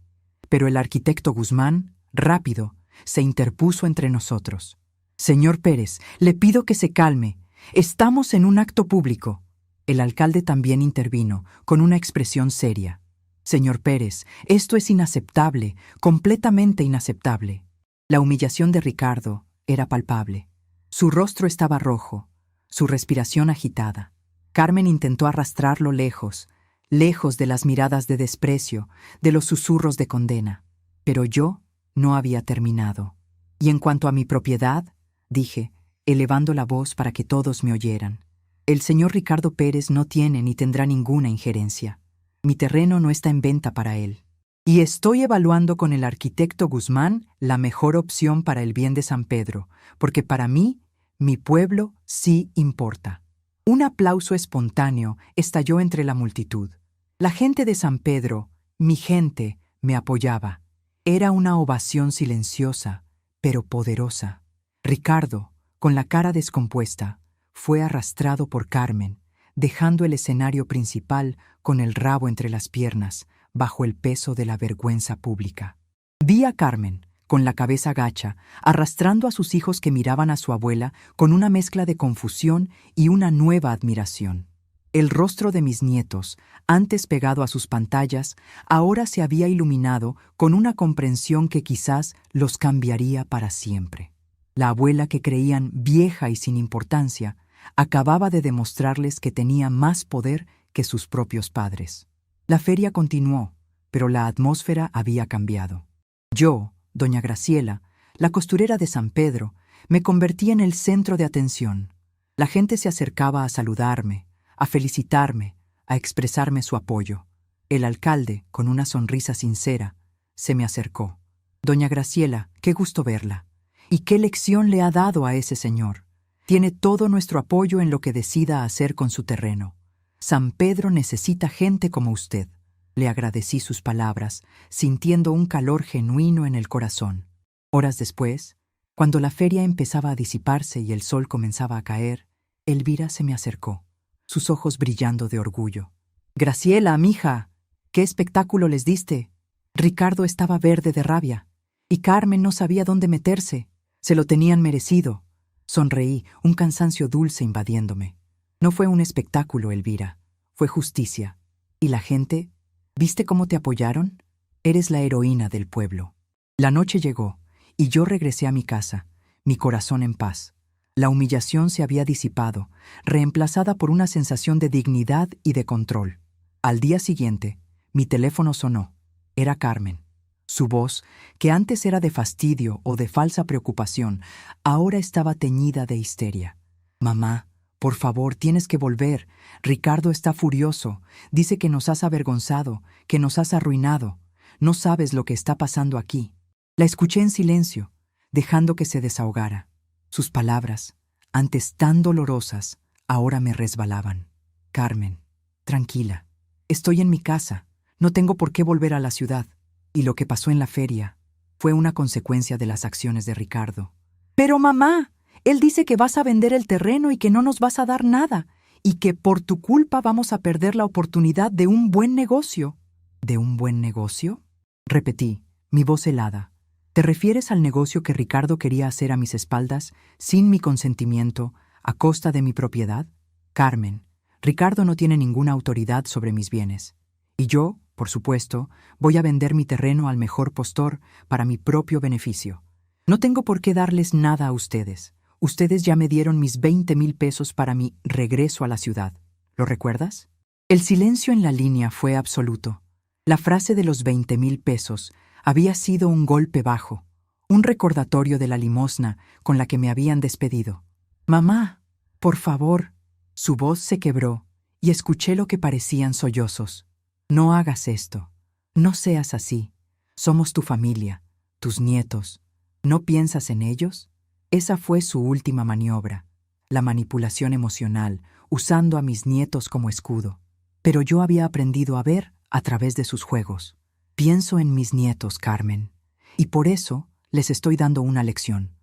Pero el arquitecto Guzmán, rápido, se interpuso entre nosotros. «Señor Pérez, le pido que se calme. Estamos en un acto público». El alcalde también intervino, con una expresión seria. «Señor Pérez, esto es inaceptable, completamente inaceptable». La humillación de Ricardo era palpable. Su rostro estaba rojo, su respiración agitada. Carmen intentó arrastrarlo lejos, lejos de las miradas de desprecio, de los susurros de condena. Pero yo no había terminado. «Y en cuanto a mi propiedad», dije, elevando la voz para que todos me oyeran, «el señor Ricardo Pérez no tiene ni tendrá ninguna injerencia. Mi terreno no está en venta para él. Y estoy evaluando con el arquitecto Guzmán la mejor opción para el bien de San Pedro, porque para mí, mi pueblo sí importa». Un aplauso espontáneo estalló entre la multitud. La gente de San Pedro, mi gente, me apoyaba. Era una ovación silenciosa, pero poderosa. Ricardo, con la cara descompuesta, fue arrastrado por Carmen, dejando el escenario principal con el rabo entre las piernas, bajo el peso de la vergüenza pública. Vi a Carmen, con la cabeza gacha, arrastrando a sus hijos que miraban a su abuela con una mezcla de confusión y una nueva admiración. El rostro de mis nietos, antes pegado a sus pantallas, ahora se había iluminado con una comprensión que quizás los cambiaría para siempre. La abuela que creían vieja y sin importancia, acababa de demostrarles que tenía más poder que sus propios padres. La feria continuó, pero la atmósfera había cambiado. Yo, doña Graciela, la costurera de San Pedro, me convertí en el centro de atención. La gente se acercaba a saludarme, a felicitarme, a expresarme su apoyo. El alcalde, con una sonrisa sincera, se me acercó. «Doña Graciela, qué gusto verla. ¿Y qué lección le ha dado a ese señor? Tiene todo nuestro apoyo en lo que decida hacer con su terreno. San Pedro necesita gente como usted». Le agradecí sus palabras, sintiendo un calor genuino en el corazón. Horas después, cuando la feria empezaba a disiparse y el sol comenzaba a caer, Elvira se me acercó, sus ojos brillando de orgullo. «Graciela, mija, ¿qué espectáculo les diste?» Ricardo estaba verde de rabia, y Carmen no sabía dónde meterse. Se lo tenían merecido. Sonreí, un cansancio dulce invadiéndome. No fue un espectáculo, Elvira, fue justicia. ¿Y la gente? ¿Viste cómo te apoyaron? Eres la heroína del pueblo. La noche llegó, y yo regresé a mi casa, mi corazón en paz. La humillación se había disipado, reemplazada por una sensación de dignidad y de control. Al día siguiente, mi teléfono sonó. Era Carmen. Su voz, que antes era de fastidio o de falsa preocupación, ahora estaba teñida de histeria. «Mamá, por favor, tienes que volver. Ricardo está furioso. Dice que nos has avergonzado, que nos has arruinado. No sabes lo que está pasando aquí». La escuché en silencio, dejando que se desahogara. Sus palabras, antes tan dolorosas, ahora me resbalaban. «Carmen, tranquila. Estoy en mi casa. No tengo por qué volver a la ciudad. Y lo que pasó en la feria fue una consecuencia de las acciones de Ricardo». «Pero mamá, él dice que vas a vender el terreno y que no nos vas a dar nada, y que por tu culpa vamos a perder la oportunidad de un buen negocio». «¿De un buen negocio?», repetí, mi voz helada. «¿Te refieres al negocio que Ricardo quería hacer a mis espaldas, sin mi consentimiento, a costa de mi propiedad? Carmen, Ricardo no tiene ninguna autoridad sobre mis bienes. Y yo, por supuesto, voy a vender mi terreno al mejor postor para mi propio beneficio. No tengo por qué darles nada a ustedes. Ustedes ya me dieron mis 20,000 pesos para mi regreso a la ciudad. ¿Lo recuerdas?» El silencio en la línea fue absoluto. La frase de los 20,000 pesos había sido un golpe bajo, un recordatorio de la limosna con la que me habían despedido. «Mamá, por favor». Su voz se quebró y escuché lo que parecían sollozos. «No hagas esto. No seas así. Somos tu familia, tus nietos. ¿No piensas en ellos?». Esa fue su última maniobra, la manipulación emocional, usando a mis nietos como escudo. Pero yo había aprendido a ver a través de sus juegos. Pienso en mis nietos, Carmen, y por eso les estoy dando una lección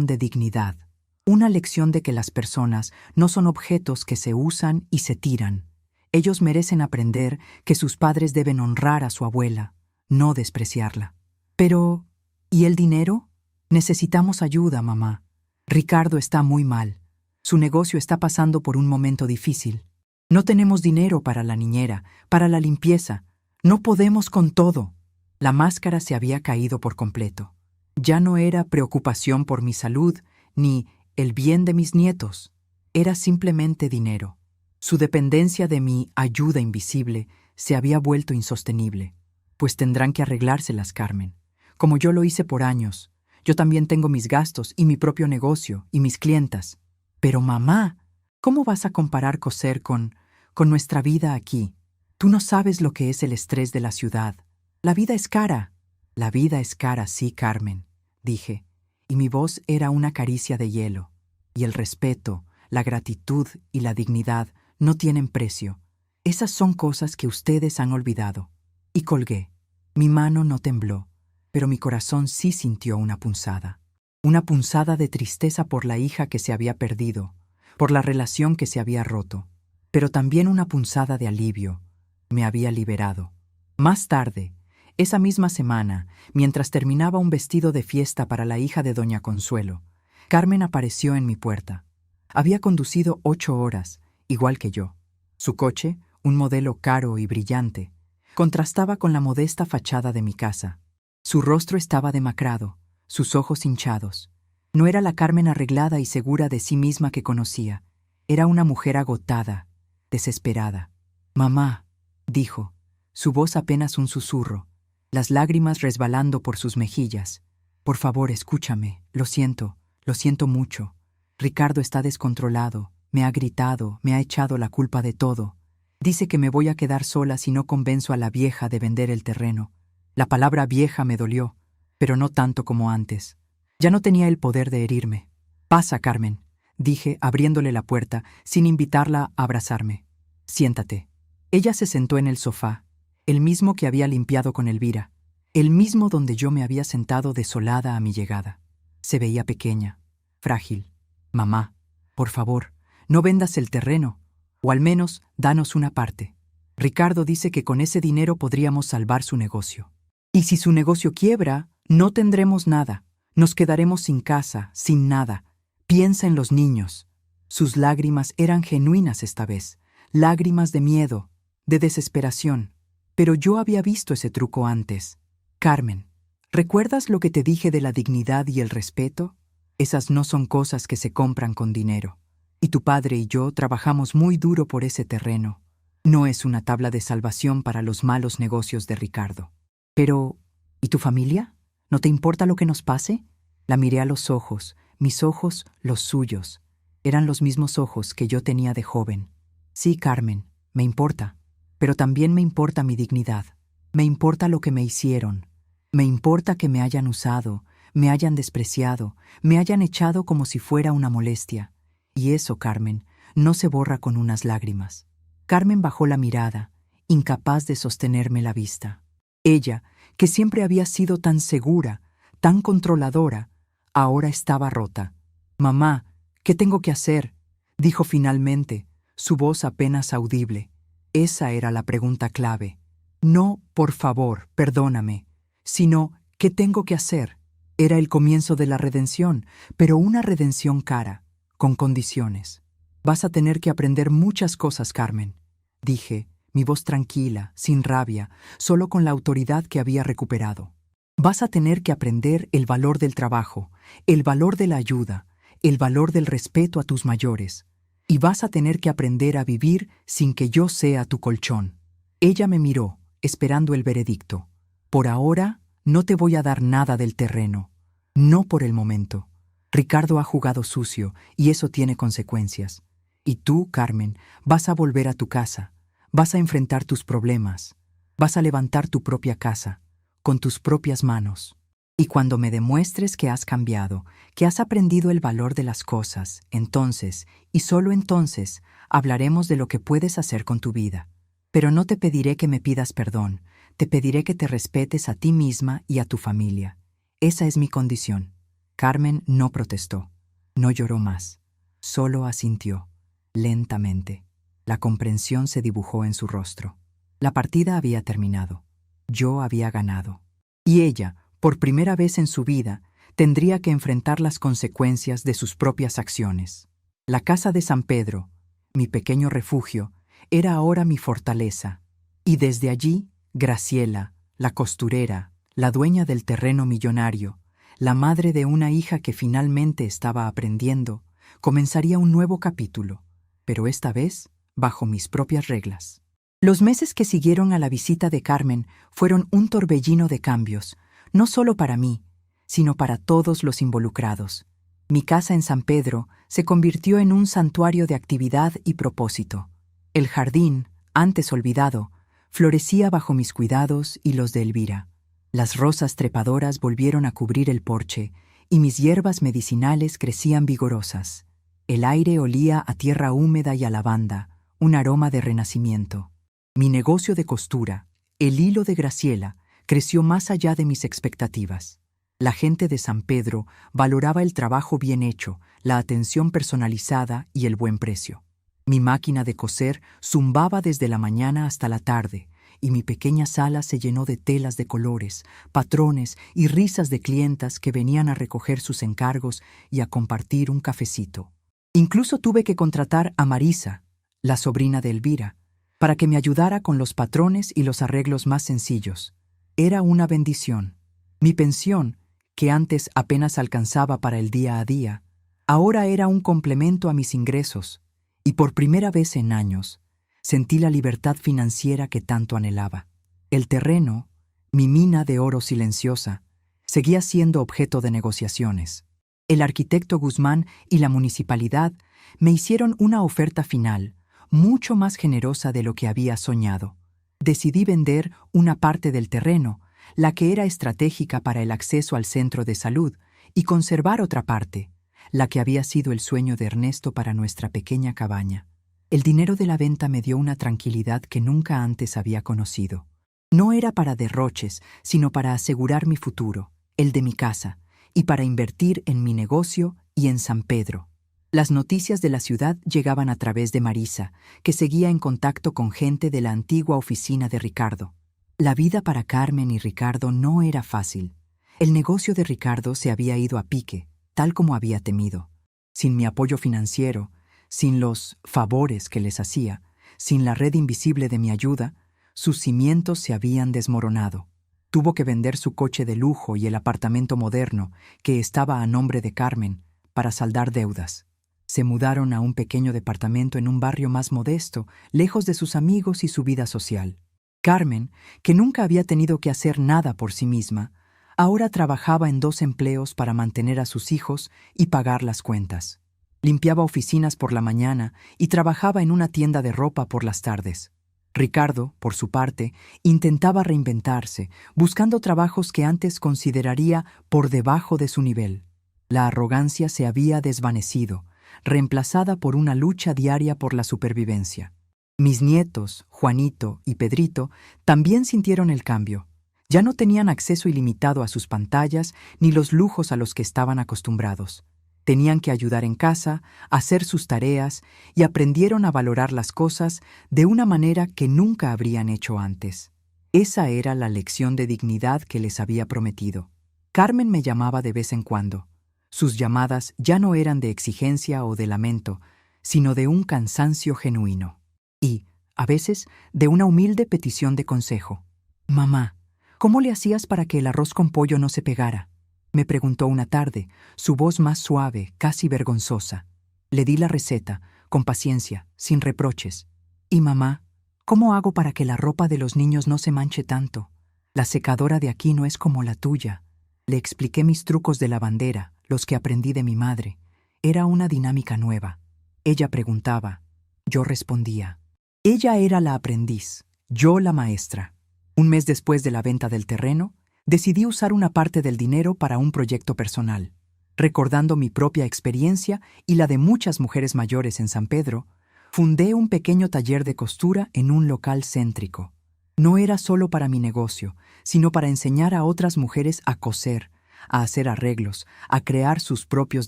de dignidad, una lección de que las personas no son objetos que se usan y se tiran. Ellos merecen aprender que sus padres deben honrar a su abuela, no despreciarla. Pero, ¿y el dinero? Necesitamos ayuda, mamá. Ricardo está muy mal. Su negocio está pasando por un momento difícil. No tenemos dinero para la niñera, para la limpieza. No podemos con todo. La máscara se había caído por completo. Ya no era preocupación por mi salud, ni el bien de mis nietos. Era simplemente dinero. Su dependencia de mi ayuda invisible se había vuelto insostenible. Pues tendrán que arreglárselas, Carmen. Como yo lo hice por años. Yo también tengo mis gastos y mi propio negocio y mis clientas. Pero mamá, ¿cómo vas a comparar coser con nuestra vida aquí? Tú no sabes lo que es el estrés de la ciudad. La vida es cara. La vida es cara, sí, Carmen, dije, y mi voz era una caricia de hielo. Y el respeto, la gratitud y la dignidad no tienen precio. Esas son cosas que ustedes han olvidado. Y colgué. Mi mano no tembló, pero mi corazón sí sintió una punzada. Una punzada de tristeza por la hija que se había perdido, por la relación que se había roto, pero también una punzada de alivio. Me había liberado. Más tarde, esa misma semana, mientras terminaba un vestido de fiesta para la hija de doña Consuelo, Carmen apareció en mi puerta. Había conducido 8 horas, igual que yo. Su coche, un modelo caro y brillante, contrastaba con la modesta fachada de mi casa. Su rostro estaba demacrado, sus ojos hinchados. No era la Carmen arreglada y segura de sí misma que conocía. Era una mujer agotada, desesperada. «Mamá», dijo, su voz apenas un susurro, las lágrimas resbalando por sus mejillas. «Por favor, escúchame. Lo siento mucho. Ricardo está descontrolado, me ha gritado, me ha echado la culpa de todo. Dice que me voy a quedar sola si no convenzo a la vieja de vender el terreno. La palabra vieja me dolió, pero no tanto como antes. Ya no tenía el poder de herirme. Pasa, Carmen», dije, abriéndole la puerta, sin invitarla a abrazarme. «Siéntate». Ella se sentó en el sofá, el mismo que había limpiado con Elvira, el mismo donde yo me había sentado desolada a mi llegada. Se veía pequeña, frágil. «Mamá, por favor, no vendas el terreno, o al menos danos una parte. Ricardo dice que con ese dinero podríamos salvar su negocio. Y si su negocio quiebra, no tendremos nada. Nos quedaremos sin casa, sin nada. Piensa en los niños». Sus lágrimas eran genuinas esta vez, lágrimas de miedo, de desesperación. Pero yo había visto ese truco antes. «Carmen, ¿recuerdas lo que te dije de la dignidad y el respeto? Esas no son cosas que se compran con dinero. Y tu padre y yo trabajamos muy duro por ese terreno. No es una tabla de salvación para los malos negocios de Ricardo». «Pero, ¿y tu familia? ¿No te importa lo que nos pase?» La miré a los ojos, mis ojos, los suyos. Eran los mismos ojos que yo tenía de joven. «Sí, Carmen, me importa. Pero también me importa mi dignidad. Me importa lo que me hicieron. Me importa que me hayan usado, me hayan despreciado, me hayan echado como si fuera una molestia. Y eso, Carmen, no se borra con unas lágrimas». Carmen bajó la mirada, incapaz de sostenerme la vista. Ella, que siempre había sido tan segura, tan controladora, ahora estaba rota. «Mamá, ¿qué tengo que hacer?», dijo finalmente, su voz apenas audible. Esa era la pregunta clave. No, por favor, perdóname, sino, ¿qué tengo que hacer? Era el comienzo de la redención, pero una redención cara, con condiciones. «Vas a tener que aprender muchas cosas, Carmen», dije, mi voz tranquila, sin rabia, solo con la autoridad que había recuperado. «Vas a tener que aprender el valor del trabajo, el valor de la ayuda, el valor del respeto a tus mayores. Y vas a tener que aprender a vivir sin que yo sea tu colchón». Ella me miró, esperando el veredicto. «Por ahora, no te voy a dar nada del terreno. No por el momento. Ricardo ha jugado sucio y eso tiene consecuencias. Y tú, Carmen, vas a volver a tu casa. Vas a enfrentar tus problemas. Vas a levantar tu propia casa, con tus propias manos. Y cuando me demuestres que has cambiado, que has aprendido el valor de las cosas, entonces, y solo entonces, hablaremos de lo que puedes hacer con tu vida. Pero no te pediré que me pidas perdón, te pediré que te respetes a ti misma y a tu familia. Esa es mi condición». Carmen no protestó, no lloró más, solo asintió, lentamente. La comprensión se dibujó en su rostro. La partida había terminado. Yo había ganado. Y ella, por primera vez en su vida, tendría que enfrentar las consecuencias de sus propias acciones. La casa de San Pedro, mi pequeño refugio, era ahora mi fortaleza. Y desde allí, Graciela, la costurera, la dueña del terreno millonario, la madre de una hija que finalmente estaba aprendiendo, comenzaría un nuevo capítulo, pero esta vez bajo mis propias reglas. Los meses que siguieron a la visita de Carmen fueron un torbellino de cambios, no solo para mí, sino para todos los involucrados. Mi casa en San Pedro se convirtió en un santuario de actividad y propósito. El jardín, antes olvidado, florecía bajo mis cuidados y los de Elvira. Las rosas trepadoras volvieron a cubrir el porche y mis hierbas medicinales crecían vigorosas. El aire olía a tierra húmeda y a lavanda, un aroma de renacimiento. Mi negocio de costura, el hilo de Graciela, creció más allá de mis expectativas. La gente de San Pedro valoraba el trabajo bien hecho, la atención personalizada y el buen precio. Mi máquina de coser zumbaba desde la mañana hasta la tarde, y mi pequeña sala se llenó de telas de colores, patrones y risas de clientas que venían a recoger sus encargos y a compartir un cafecito. Incluso tuve que contratar a Marisa, la sobrina de Elvira, para que me ayudara con los patrones y los arreglos más sencillos. Era una bendición. Mi pensión, que antes apenas alcanzaba para el día a día, ahora era un complemento a mis ingresos, y por primera vez en años, sentí la libertad financiera que tanto anhelaba. El terreno, mi mina de oro silenciosa, seguía siendo objeto de negociaciones. El arquitecto Guzmán y la municipalidad me hicieron una oferta final, mucho más generosa de lo que había soñado. Decidí vender una parte del terreno, la que era estratégica para el acceso al centro de salud, y conservar otra parte, la que había sido el sueño de Ernesto para nuestra pequeña cabaña. El dinero de la venta me dio una tranquilidad que nunca antes había conocido. No era para derroches, sino para asegurar mi futuro, el de mi casa, y para invertir en mi negocio y en San Pedro. Las noticias de la ciudad llegaban a través de Marisa, que seguía en contacto con gente de la antigua oficina de Ricardo. La vida para Carmen y Ricardo no era fácil. El negocio de Ricardo se había ido a pique, tal como había temido. Sin mi apoyo financiero, sin los favores que les hacía, sin la red invisible de mi ayuda, sus cimientos se habían desmoronado. Tuvo que vender su coche de lujo y el apartamento moderno, que estaba a nombre de Carmen, para saldar deudas. Se mudaron a un pequeño departamento en un barrio más modesto, lejos de sus amigos y su vida social. Carmen, que nunca había tenido que hacer nada por sí misma, ahora trabajaba en 2 empleos para mantener a sus hijos y pagar las cuentas. Limpiaba oficinas por la mañana y trabajaba en una tienda de ropa por las tardes. Ricardo, por su parte, intentaba reinventarse, buscando trabajos que antes consideraría por debajo de su nivel. La arrogancia se había desvanecido, reemplazada por una lucha diaria por la supervivencia. Mis nietos, Juanito y Pedrito, también sintieron el cambio. Ya no tenían acceso ilimitado a sus pantallas ni los lujos a los que estaban acostumbrados. Tenían que ayudar en casa, hacer sus tareas y aprendieron a valorar las cosas de una manera que nunca habrían hecho antes. Esa era la lección de dignidad que les había prometido. Carmen me llamaba de vez en cuando. Sus llamadas ya no eran de exigencia o de lamento, sino de un cansancio genuino. Y, a veces, de una humilde petición de consejo. «Mamá, ¿cómo le hacías para que el arroz con pollo no se pegara?», me preguntó una tarde, su voz más suave, casi vergonzosa. Le di la receta, con paciencia, sin reproches. «¿Y mamá, cómo hago para que la ropa de los niños no se manche tanto? La secadora de aquí no es como la tuya». Le expliqué mis trucos de lavandera, los que aprendí de mi madre. Era una dinámica nueva. Ella preguntaba, yo respondía. Ella era la aprendiz, yo la maestra. Un mes después de la venta del terreno, decidí usar una parte del dinero para un proyecto personal. Recordando mi propia experiencia y la de muchas mujeres mayores en San Pedro, fundé un pequeño taller de costura en un local céntrico. No era solo para mi negocio, sino para enseñar a otras mujeres a coser, a hacer arreglos, a crear sus propios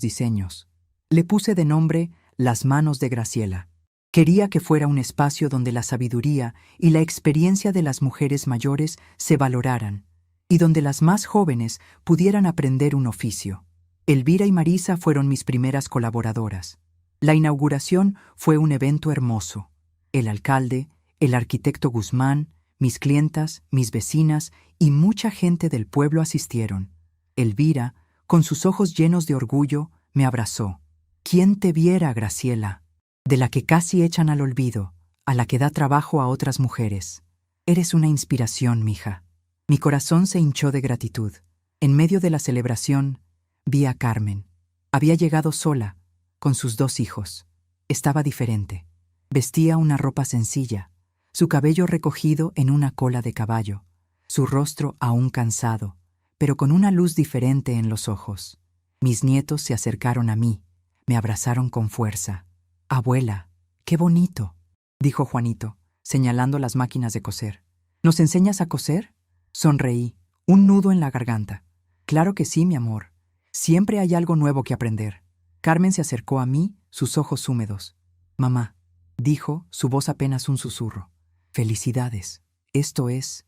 diseños. Le puse de nombre Las Manos de Graciela. Quería que fuera un espacio donde la sabiduría y la experiencia de las mujeres mayores se valoraran, y donde las más jóvenes pudieran aprender un oficio. Elvira y Marisa fueron mis primeras colaboradoras. La inauguración fue un evento hermoso. El alcalde, el arquitecto Guzmán, mis clientas, mis vecinas y mucha gente del pueblo asistieron. Elvira, con sus ojos llenos de orgullo, me abrazó. ¿Quién te viera, Graciela? De la que casi echan al olvido, a la que da trabajo a otras mujeres. Eres una inspiración, mija. Mi corazón se hinchó de gratitud. En medio de la celebración, vi a Carmen. Había llegado sola, con sus 2 hijos. Estaba diferente. Vestía una ropa sencilla, su cabello recogido en una cola de caballo, su rostro aún cansado, pero con una luz diferente en los ojos. Mis nietos se acercaron a mí, me abrazaron con fuerza. «Abuela, qué bonito», dijo Juanito, señalando las máquinas de coser. «¿Nos enseñas a coser?» Sonreí, un nudo en la garganta. «Claro que sí, mi amor. Siempre hay algo nuevo que aprender». Carmen se acercó a mí, sus ojos húmedos. «Mamá», dijo, su voz apenas un susurro. «Felicidades. Esto es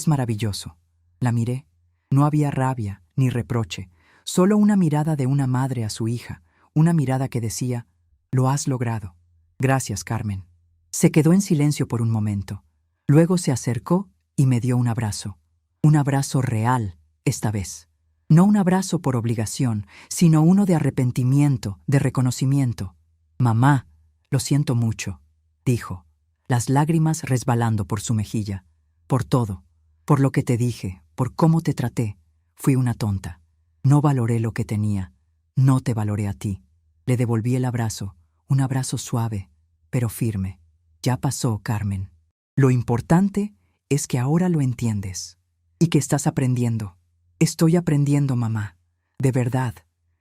maravilloso». La miré. No había rabia ni reproche, solo una mirada de una madre a su hija, una mirada que decía: «Lo has logrado». «Gracias, Carmen». Se quedó en silencio por un momento. Luego se acercó y me dio un abrazo. Un abrazo real, esta vez. No un abrazo por obligación, sino uno de arrepentimiento, de reconocimiento. «Mamá, lo siento mucho», dijo, las lágrimas resbalando por su mejilla. «Por todo, por lo que te dije, por cómo te traté. Fui una tonta. No valoré lo que tenía. No te valoré a ti». Le devolví el abrazo, un abrazo suave, pero firme. «Ya pasó, Carmen. Lo importante es que ahora lo entiendes y que estás aprendiendo». «Estoy aprendiendo, mamá. De verdad.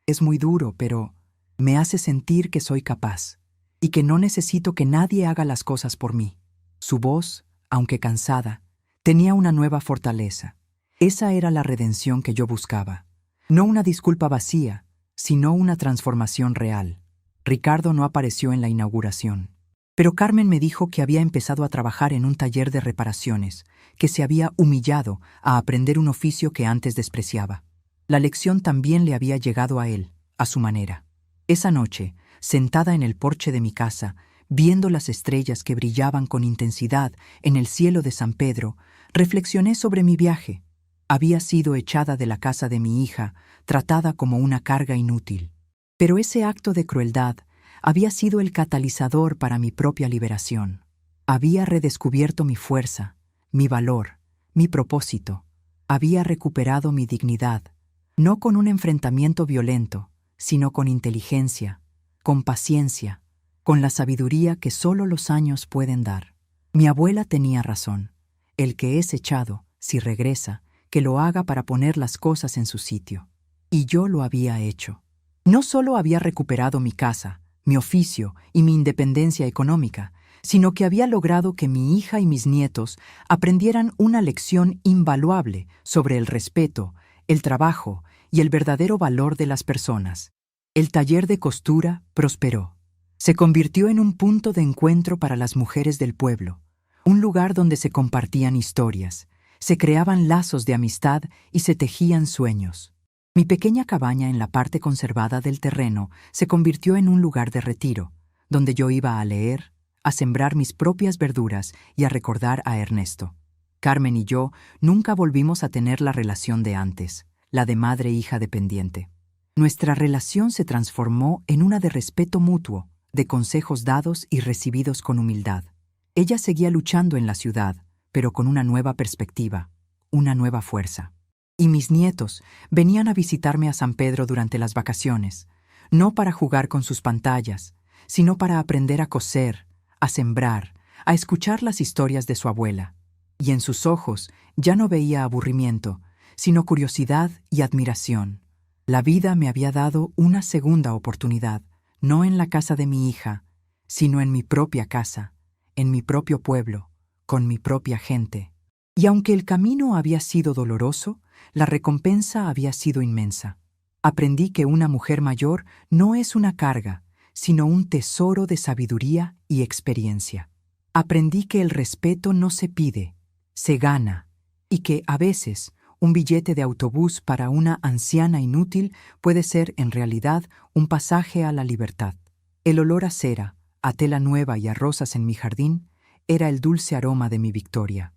Es muy duro, pero me hace sentir que soy capaz y que no necesito que nadie haga las cosas por mí». Su voz, aunque cansada, tenía una nueva fortaleza. Esa era la redención que yo buscaba. No una disculpa vacía, sino una transformación real. Ricardo no apareció en la inauguración. Pero Carmen me dijo que había empezado a trabajar en un taller de reparaciones, que se había humillado a aprender un oficio que antes despreciaba. La lección también le había llegado a él, a su manera. Esa noche, sentada en el porche de mi casa, viendo las estrellas que brillaban con intensidad en el cielo de San Pedro, reflexioné sobre mi viaje. Había sido echada de la casa de mi hija, tratada como una carga inútil. Pero ese acto de crueldad había sido el catalizador para mi propia liberación. Había redescubierto mi fuerza, mi valor, mi propósito. Había recuperado mi dignidad, no con un enfrentamiento violento, sino con inteligencia, con paciencia, con la sabiduría que solo los años pueden dar. Mi abuela tenía razón. El que es echado, si regresa, que lo haga para poner las cosas en su sitio. Y yo lo había hecho. No solo había recuperado mi casa, mi oficio y mi independencia económica, sino que había logrado que mi hija y mis nietos aprendieran una lección invaluable sobre el respeto, el trabajo y el verdadero valor de las personas. El taller de costura prosperó. Se convirtió en un punto de encuentro para las mujeres del pueblo, un lugar donde se compartían historias, se creaban lazos de amistad y se tejían sueños. Mi pequeña cabaña en la parte conservada del terreno se convirtió en un lugar de retiro, donde yo iba a leer, a sembrar mis propias verduras y a recordar a Ernesto. Carmen y yo nunca volvimos a tener la relación de antes, la de madre e hija dependiente. Nuestra relación se transformó en una de respeto mutuo, de consejos dados y recibidos con humildad. Ella seguía luchando en la ciudad, pero con una nueva perspectiva, una nueva fuerza. Y mis nietos venían a visitarme a San Pedro durante las vacaciones, no para jugar con sus pantallas, sino para aprender a coser, a sembrar, a escuchar las historias de su abuela. Y en sus ojos ya no veía aburrimiento, sino curiosidad y admiración. La vida me había dado una segunda oportunidad, no en la casa de mi hija, sino en mi propia casa, en mi propio pueblo, con mi propia gente. Y aunque el camino había sido doloroso, la recompensa había sido inmensa. Aprendí que una mujer mayor no es una carga, sino un tesoro de sabiduría y experiencia. Aprendí que el respeto no se pide, se gana, y que, a veces, un billete de autobús para una anciana inútil puede ser, en realidad, un pasaje a la libertad. El olor a cera, a tela nueva y a rosas en mi jardín era el dulce aroma de mi victoria.